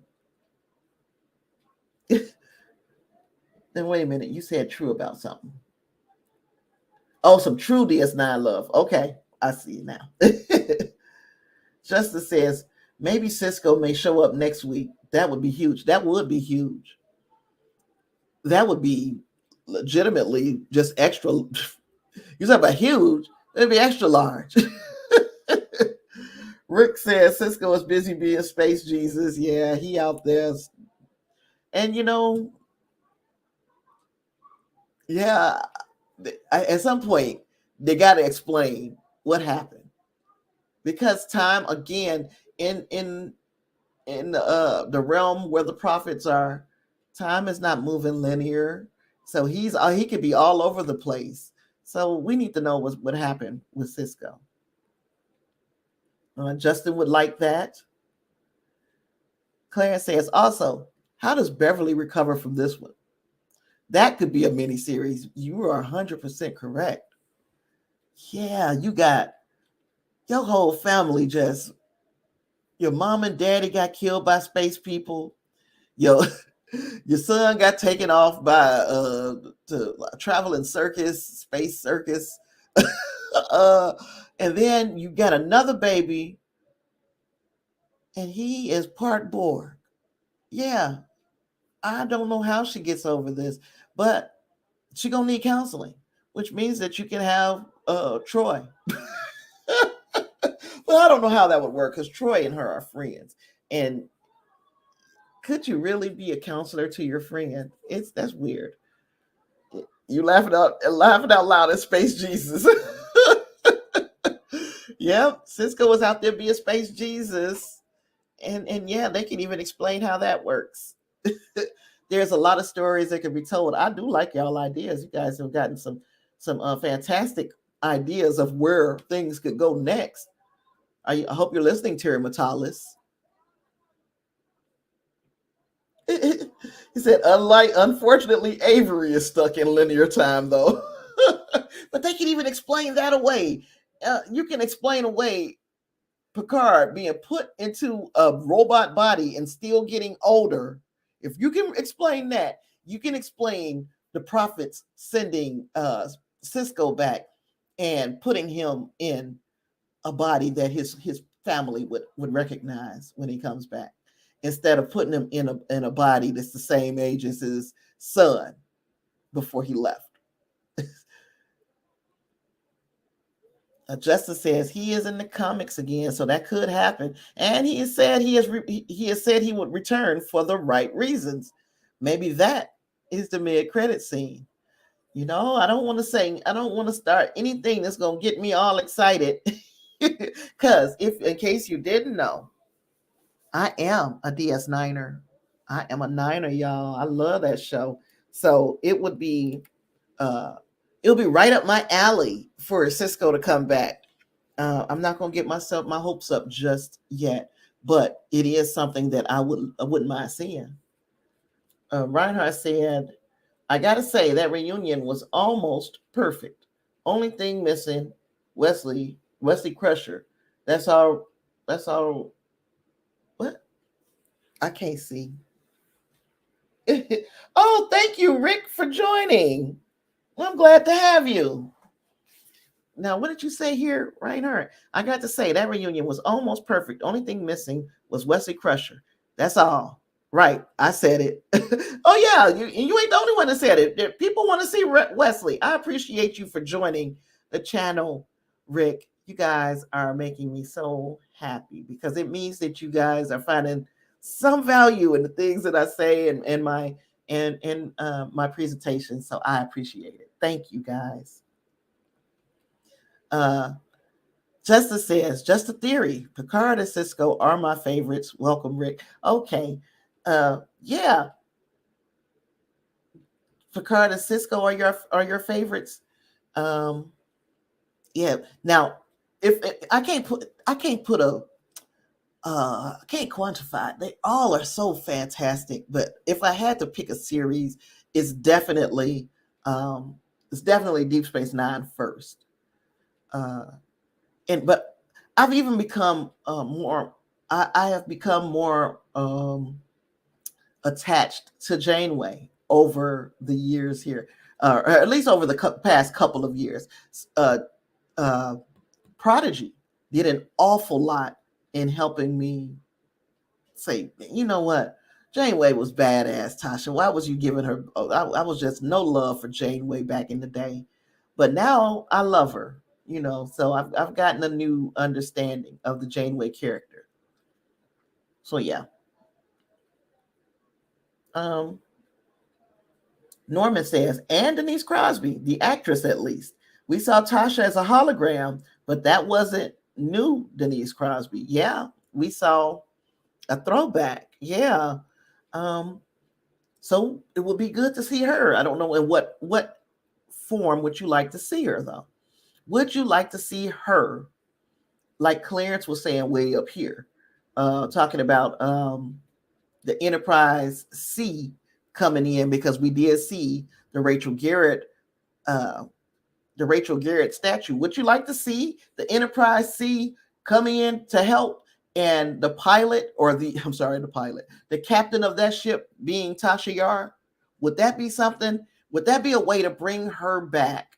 wait a minute, you said true about something. Oh, some true DS9 love. Okay, I see it now. Justice says, maybe Cisco may show up next week. That would be huge. That would be huge. That would be legitimately just extra. You talk about huge, it'd be extra large. Rick says Cisco is busy being Space Jesus. Yeah, he out there. And yeah, at some point they got to explain what happened, because time again in the realm where the prophets are, time is not moving linear. So he could be all over the place. So we need to know what happened with Cisco. Justin would like that. Clarence says, also, how does Beverly recover from this one? That could be a mini series. You are 100% correct. Yeah, you got your whole family your mom and daddy got killed by space people. Your son got taken off by to traveling circus, space circus. And then you got another baby, and he is part Borg. Yeah, I don't know how she gets over this, but she gonna need counseling, which means that you can have Troi. Well, I don't know how that would work, because Troi and her are friends, and could you really be a counselor to your friend? That's weird. You laughing out loud at Space Jesus. Yep, Cisco was out there being Space Jesus, and yeah, they can even explain how that works. There's a lot of stories that can be told. I do like y'all ideas. You guys have gotten some fantastic ideas of where things could go next. I hope you're listening, Terry Metalis. He said, unfortunately, Avery is stuck in linear time, though. But they can even explain that away. You can explain away Picard being put into a robot body and still getting older. If you can explain that, you can explain the prophets sending Cisco back and putting him in a body that his family would recognize when he comes back, instead of putting him in a body that's the same age as his son before he left. Justice says he is in the comics again, so that could happen. And he has said he would return for the right reasons. Maybe that is the mid-credit scene. I don't want to start anything that's going to get me all excited. Because in case you didn't know, I am a DS9er. I am a Niner, y'all. I love that show. So it'll be right up my alley for Cisco to come back. I'm not going to get my hopes up just yet, but it is something that I wouldn't mind seeing. Reinhardt said, I got to say that reunion was almost perfect. Only thing missing, Wesley Crusher. That's all I can't see. Oh, thank you, Rick, for joining. I'm glad to have you. Now, what did you say here, Reinhardt? I got to say that reunion was almost perfect. Only thing missing was Wesley Crusher. That's all. Right, I said it. Oh yeah, you ain't the only one that said it. People want to see Wesley. I appreciate you for joining the channel, Rick. You guys are making me so happy because it means that you guys are finding some value in the things that I say and my my presentation. So I appreciate it. Thank you guys. Justice says, just a theory. Picard and Cisco are my favorites. Welcome, Rick. Okay. Yeah. Picard and Cisco are your favorites. Yeah. Now, if I can't put a I can't quantify it. They all are so fantastic. But if I had to pick a series, it's definitely Deep Space Nine first. But I've even become more. I have become more attached to Janeway over the years here, or at least over the past couple of years. Prodigy did an awful lot in helping me say, you know what, Janeway was badass, Tasha. Why was you giving her? I was just no love for Janeway back in the day, but now I love her. So I've gotten a new understanding of the Janeway character. So yeah. Norman says, and Denise Crosby, the actress at least. We saw Tasha as a hologram, but that wasn't new Denise Crosby. Yeah, we saw a throwback. Yeah. So it would be good to see her. I don't know in what form would you like to see her, though? Would you like to see her, like Clarence was saying way up here, talking about the Enterprise C coming in, because we did see the Rachel Garrett statue. Would you like to see the Enterprise C coming in to help, and the pilot, or the captain of that ship being Tasha Yar? Would that be something? Would that be a way to bring her back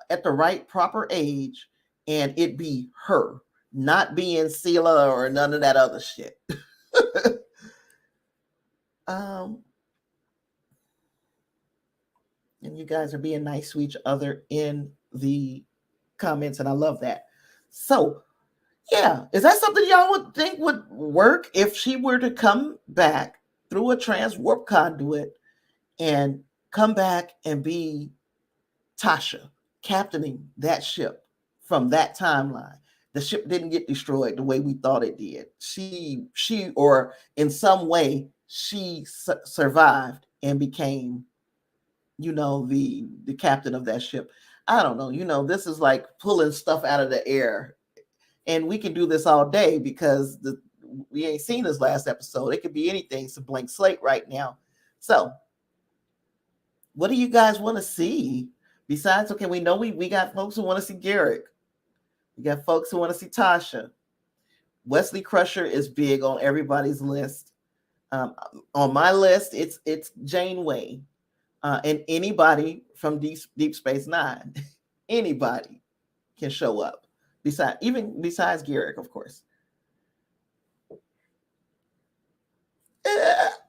at the right proper age, and it be her, not being Sela or none of that other shit? And you guys are being nice to each other in the comments, and I love that. So yeah, is that something y'all would think would work if she were to come back through a transwarp conduit and come back and be Tasha, captaining that ship from that timeline? The ship didn't get destroyed the way we thought it did. She or in some way she survived and became, the captain of that ship. I don't know. This is like pulling stuff out of the air, and we can do this all day because we ain't seen this last episode. It could be anything. It's a blank slate right now. So, what do you guys want to see? Besides, okay, we know we got folks who want to see Garrick. We got folks who want to see Tasha. Wesley Crusher is big on everybody's list. On my list, it's Janeway, and anybody from Deep Space Nine. Anybody can show up. Besides Garrick, of course.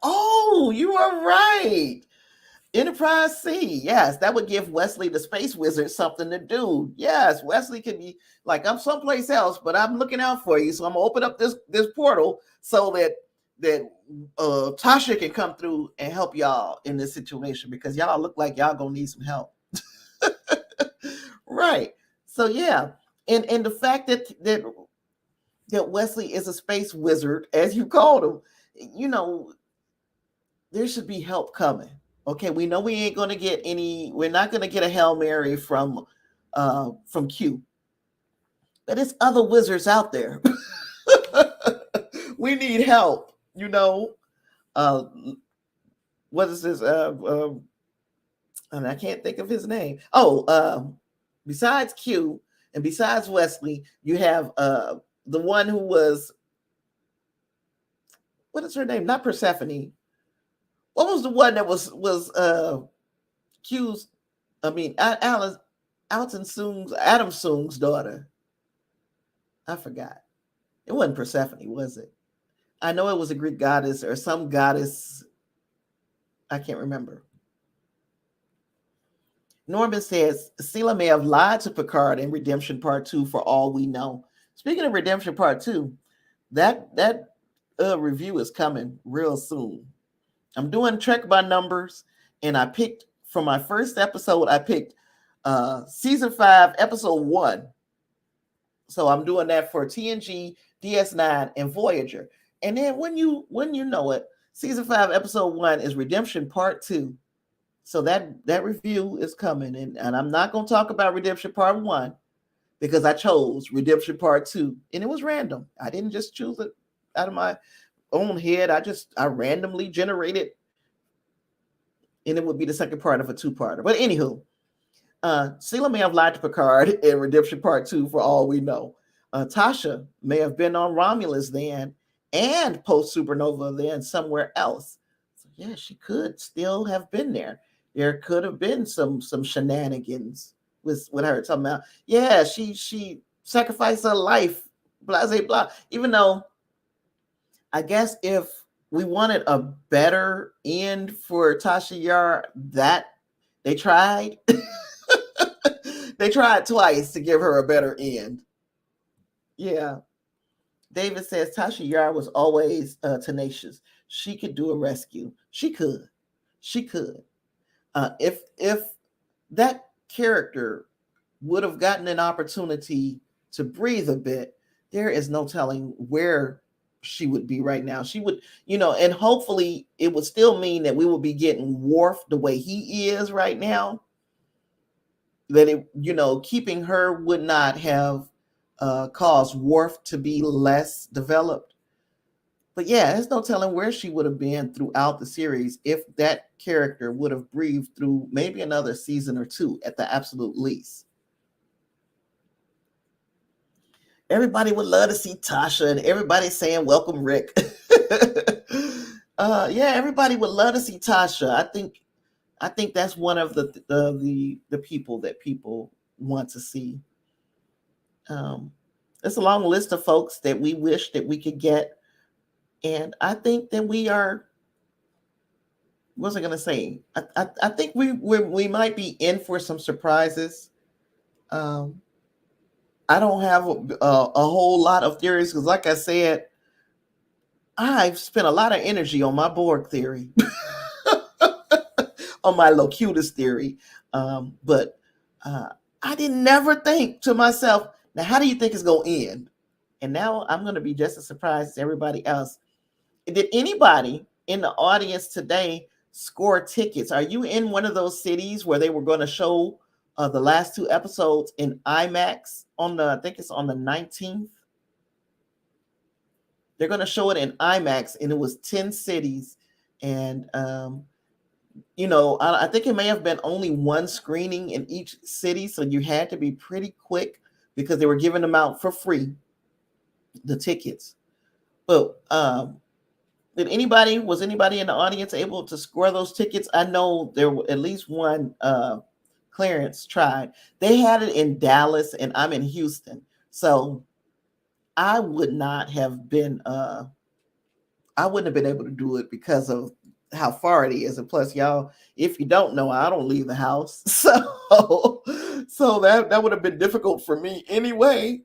Oh, you are right. Enterprise C. Yes, that would give Wesley the Space Wizard something to do. Yes, Wesley could be like, I'm someplace else, but I'm looking out for you. So I'm gonna open up this portal so that Tasha can come through and help y'all in this situation, because y'all look like y'all gonna need some help. Right. So yeah, and the fact that Wesley is a space wizard, as you called him, there should be help coming. Okay, we know we ain't gonna get any. We're not gonna get a Hail Mary from Q, but it's other wizards out there. We need help. What is this? And I can't think of his name. Oh, besides Q and besides Wesley, you have the one who was what is her name? Not Persephone. What was the one that was Q's? I mean, Alice, Adam Soong's daughter. I forgot. It wasn't Persephone, was it? I know it was a Greek goddess or some goddess. I can't remember. Norman says Sela may have lied to Picard in Redemption Part 2 for all we know. Speaking of Redemption Part 2, that review is coming real soon. I'm doing Trek by numbers, and I picked for my first episode, I picked season 5, episode 1. So I'm doing that for TNG, DS9, and Voyager. And then when you know it, season 5, episode 1 is Redemption Part 2. So that review is coming. And I'm not going to talk about Redemption Part 1 because I chose Redemption Part 2. And it was random. I didn't just choose it out of my own head. I randomly generated. And it would be the second part of a two-parter. But anywho, Sela may have lied to Picard in Redemption Part 2 for all we know. Tasha may have been on Romulus then and post-supernova then somewhere else. So yeah, she could still have been there. There could have been some shenanigans with her talking about, yeah, she sacrificed her life, blah, blah, blah. Even though I guess if we wanted a better end for Tasha Yar, that they tried. They tried twice to give her a better end. Yeah. David says Tasha Yar was always tenacious. She could do a rescue. She could. If that character would have gotten an opportunity to breathe a bit, there is no telling where she would be right now. She would, and hopefully it would still mean that we will be getting Worf the way he is right now. That it, keeping her would not have caused Worf to be less developed. But yeah, there's no telling where she would have been throughout the series if that character would have breathed through maybe another season or 2 at the absolute least. Everybody would love to see Tasha, and everybody's saying, welcome, Rick. Yeah, everybody would love to see Tasha. I think that's one of the people that people want to see. It's a long list of folks that we wish that we could get. And I think that we are, what was I going to say? I think we might be in for some surprises. I don't have a whole lot of theories because, like I said, I've spent a lot of energy on my Borg theory, on my Locutus theory. But I didn't never think to myself, now, how do you think it's going to end? And now I'm going to be just as surprised as everybody else. Did anybody in the audience today score tickets? Are you in one of those cities where they were going to show the last 2 episodes in IMAX I think it's on the 19th? They're going to show it in IMAX, and it was 10 cities. And, I think it may have been only one screening in each city. So you had to be pretty quick because they were giving them out for free, the tickets. But, was anybody in the audience able to score those tickets? I know there were at least one Clarence tried. They had it in Dallas, and I'm in Houston. So I would not have been I wouldn't have been able to do it because of how far it is. And plus, y'all, if you don't know, I don't leave the house. So that would have been difficult for me anyway.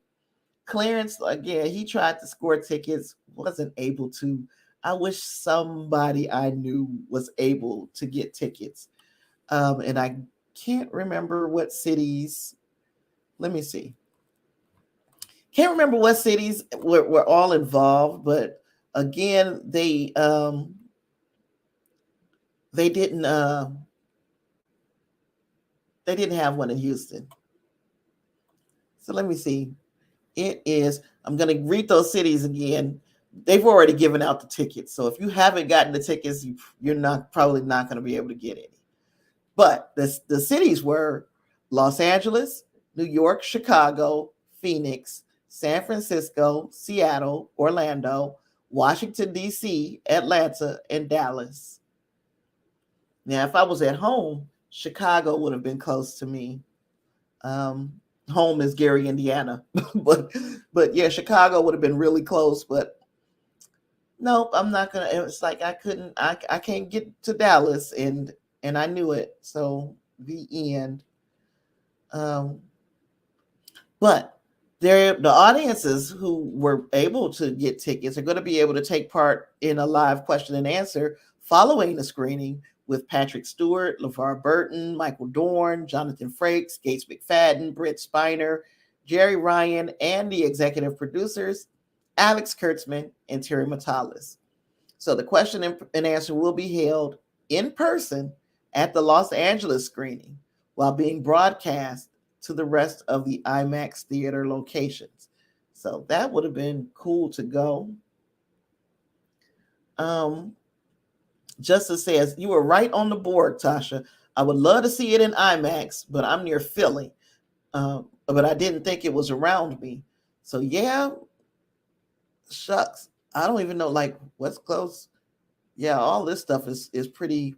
Clarence, again, he tried to score tickets, wasn't able to. I wish somebody I knew was able to get tickets. And I can't remember what cities. Let me see. Can't remember what cities were all involved, but again, they didn't have one in Houston. So let me see. It is, I'm going to read those cities again. They've already given out the tickets. So if you haven't gotten the tickets, you're probably not going to be able to get any. But the cities were Los Angeles, New York, Chicago, Phoenix, San Francisco, Seattle, Orlando, Washington, D.C., Atlanta, and Dallas. Now, if I was at home, Chicago would have been close to me. Um, Home is Gary, Indiana, but yeah, Chicago would have been really close. But nope, I'm not gonna. It's like I couldn't. I can't get to Dallas, and I knew it. So the end. Um, but the audiences who were able to get tickets are going to be able to take part in a live question and answer following the screening with Patrick Stewart, LeVar Burton, Michael Dorn, Jonathan Frakes, Gates McFadden, Brent Spiner, Jerry Ryan, and the executive producers, Alex Kurtzman and Terry Matalas. So the question and answer will be held in person at the Los Angeles screening while being broadcast to the rest of the IMAX theater locations. So that would have been cool to go. Justice says, you were right on the board, Tasha. I would love to see it in IMAX, but I'm near Philly. But I didn't think it was around me. So yeah, shucks. I don't even know like what's close. Yeah, all this stuff is pretty,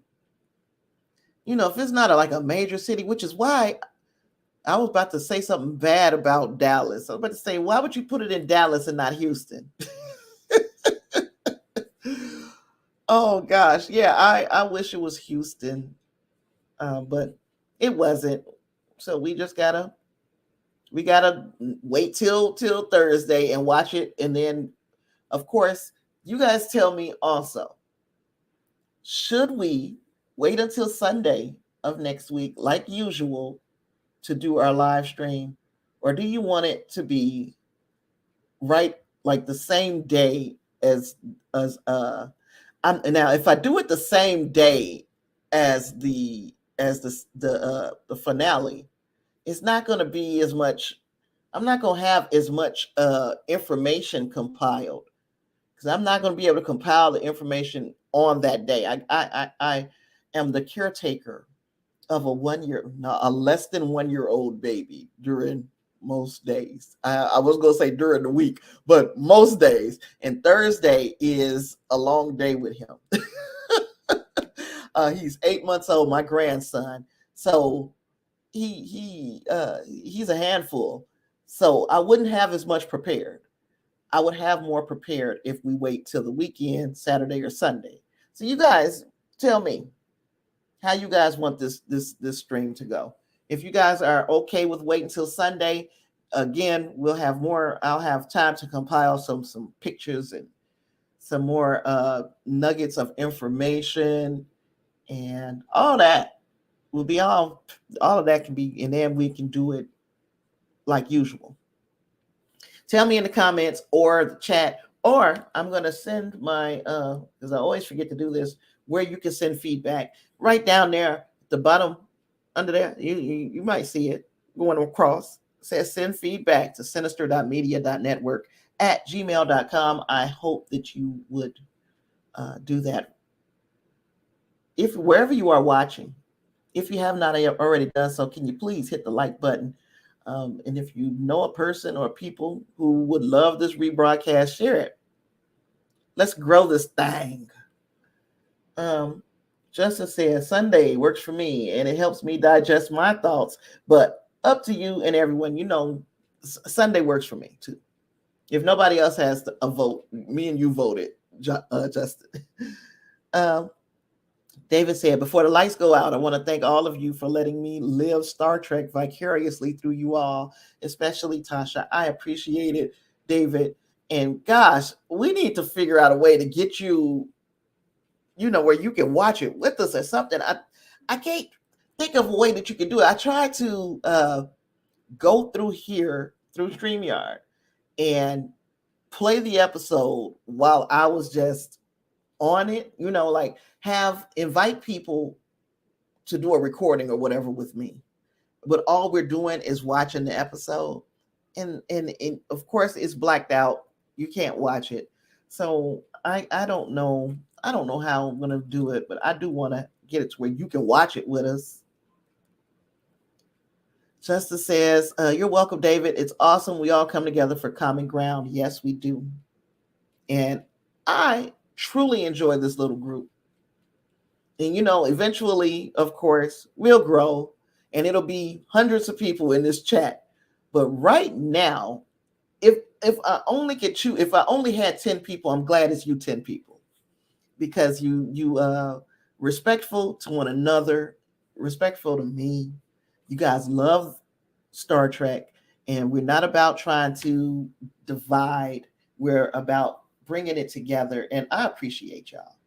if it's not like a major city, which is why I was about to say something bad about Dallas. I was about to say, why would you put it in Dallas and not Houston? Oh gosh, yeah, I wish it was Houston, but it wasn't. So we gotta wait till Thursday and watch it, and then, of course, you guys tell me also. Should we wait until Sunday of next week, like usual, to do our live stream, or do you want it to be right like the same day as now if I do it the same day as the finale, it's not going to be as much. I'm not going to have as much information compiled because I'm not going to be able to compile the information on that day. I am the caretaker of a less than 1 year old baby during most days. I was going to say during the week, but most days. And Thursday is a long day with him. He's 8 months old, my grandson. So he's a handful. So I wouldn't have as much prepared. I would have more prepared if we wait till the weekend, Saturday or Sunday. So you guys tell me how you guys want this stream to go. If you guys are okay with waiting until Sunday, again, I'll have time to compile some pictures and some more nuggets of information, and all that will be all of that can be, and then we can do it like usual. Tell me in the comments or the chat, or I'm going to send my, because I always forget to do this, where you can send feedback. Right down there at the bottom, under there, you might see it going across. It says send feedback to sinister.media.network@gmail.com. I hope that you would do that. If wherever you are watching, if you have not already done so, can you please hit the like button? And if you know a person or people who would love this rebroadcast, share it. Let's grow this thing. Justin says, Sunday works for me and it helps me digest my thoughts, but up to you and everyone, Sunday works for me too. If nobody else has a vote, me and you voted, Justin. David said, before the lights go out, I want to thank all of you for letting me live Star Trek vicariously through you all, especially Tasha. I appreciate it, David. And gosh, we need to figure out a way to get you, where you can watch it with us or something. I can't think of a way that you can do it. I tried to go through StreamYard and play the episode while I was just on it, like invite people to do a recording or whatever with me. But all we're doing is watching the episode. And of course it's blacked out. You can't watch it. So I don't know. I don't know how I'm going to do it, but I do want to get it to where you can watch it with us. Justice says, you're welcome, David. It's awesome. We all come together for common ground. Yes, we do. And I truly enjoy this little group. And eventually, of course, we'll grow and it'll be hundreds of people in this chat. But right now, if I only get you, if I only had 10 people, I'm glad it's you 10 people. Because you respectful to one another, respectful to me. You guys love Star Trek, and we're not about trying to divide. We're about bringing it together, and I appreciate y'all.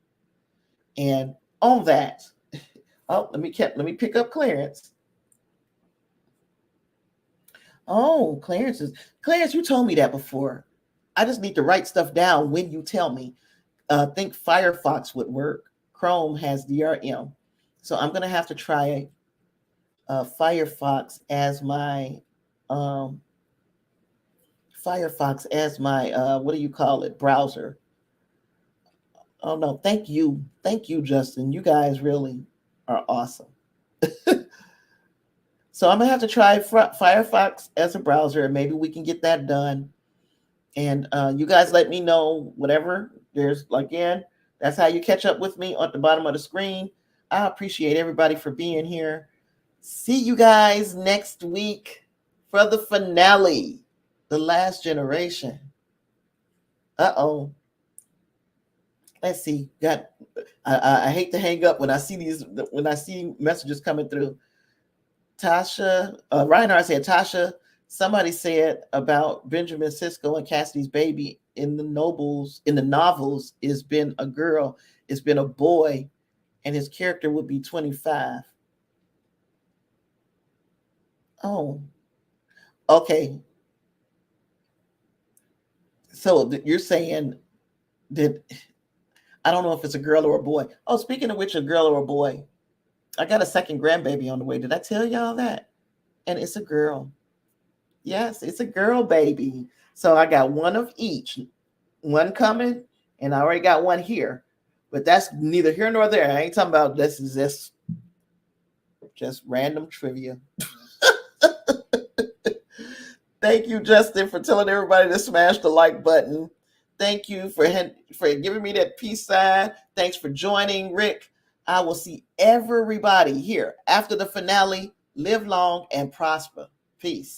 And on that, oh, let me pick up Clarence. Oh, Clarence, you told me that before. I just need to write stuff down when you tell me. Think Firefox would work. Chrome has DRM, so I'm gonna have to try Firefox as my um, what do you call it, browser. Oh no, thank you, Justin. You guys really are awesome. So I'm gonna have to try Firefox as a browser, and maybe we can get that done. And you guys let me know whatever. There's again, that's how you catch up with me at the bottom of the screen. I appreciate everybody for being here. See you guys next week for the finale, The Last Generation. Uh-oh. Let's see. I hate to hang up when I see messages coming through. Tasha, Reinhardt said, Tasha, somebody said about Benjamin Sisko and Cassidy's baby in the novels, it's been a girl, it's been a boy, and his character would be 25. Oh, okay. So you're saying that I don't know if it's a girl or a boy. Oh, speaking of which, a girl or a boy, I got a second grandbaby on the way. Did I tell y'all that? And it's a girl. Yes, it's a girl baby. So I got one of each. One coming, and I already got one here. But that's neither here nor there. I ain't talking about this. Is just random trivia. Thank you, Justin, for telling everybody to smash the like button. Thank you for giving me that peace sign. Thanks for joining, Rick. I will see everybody here after the finale. Live long and prosper. Peace.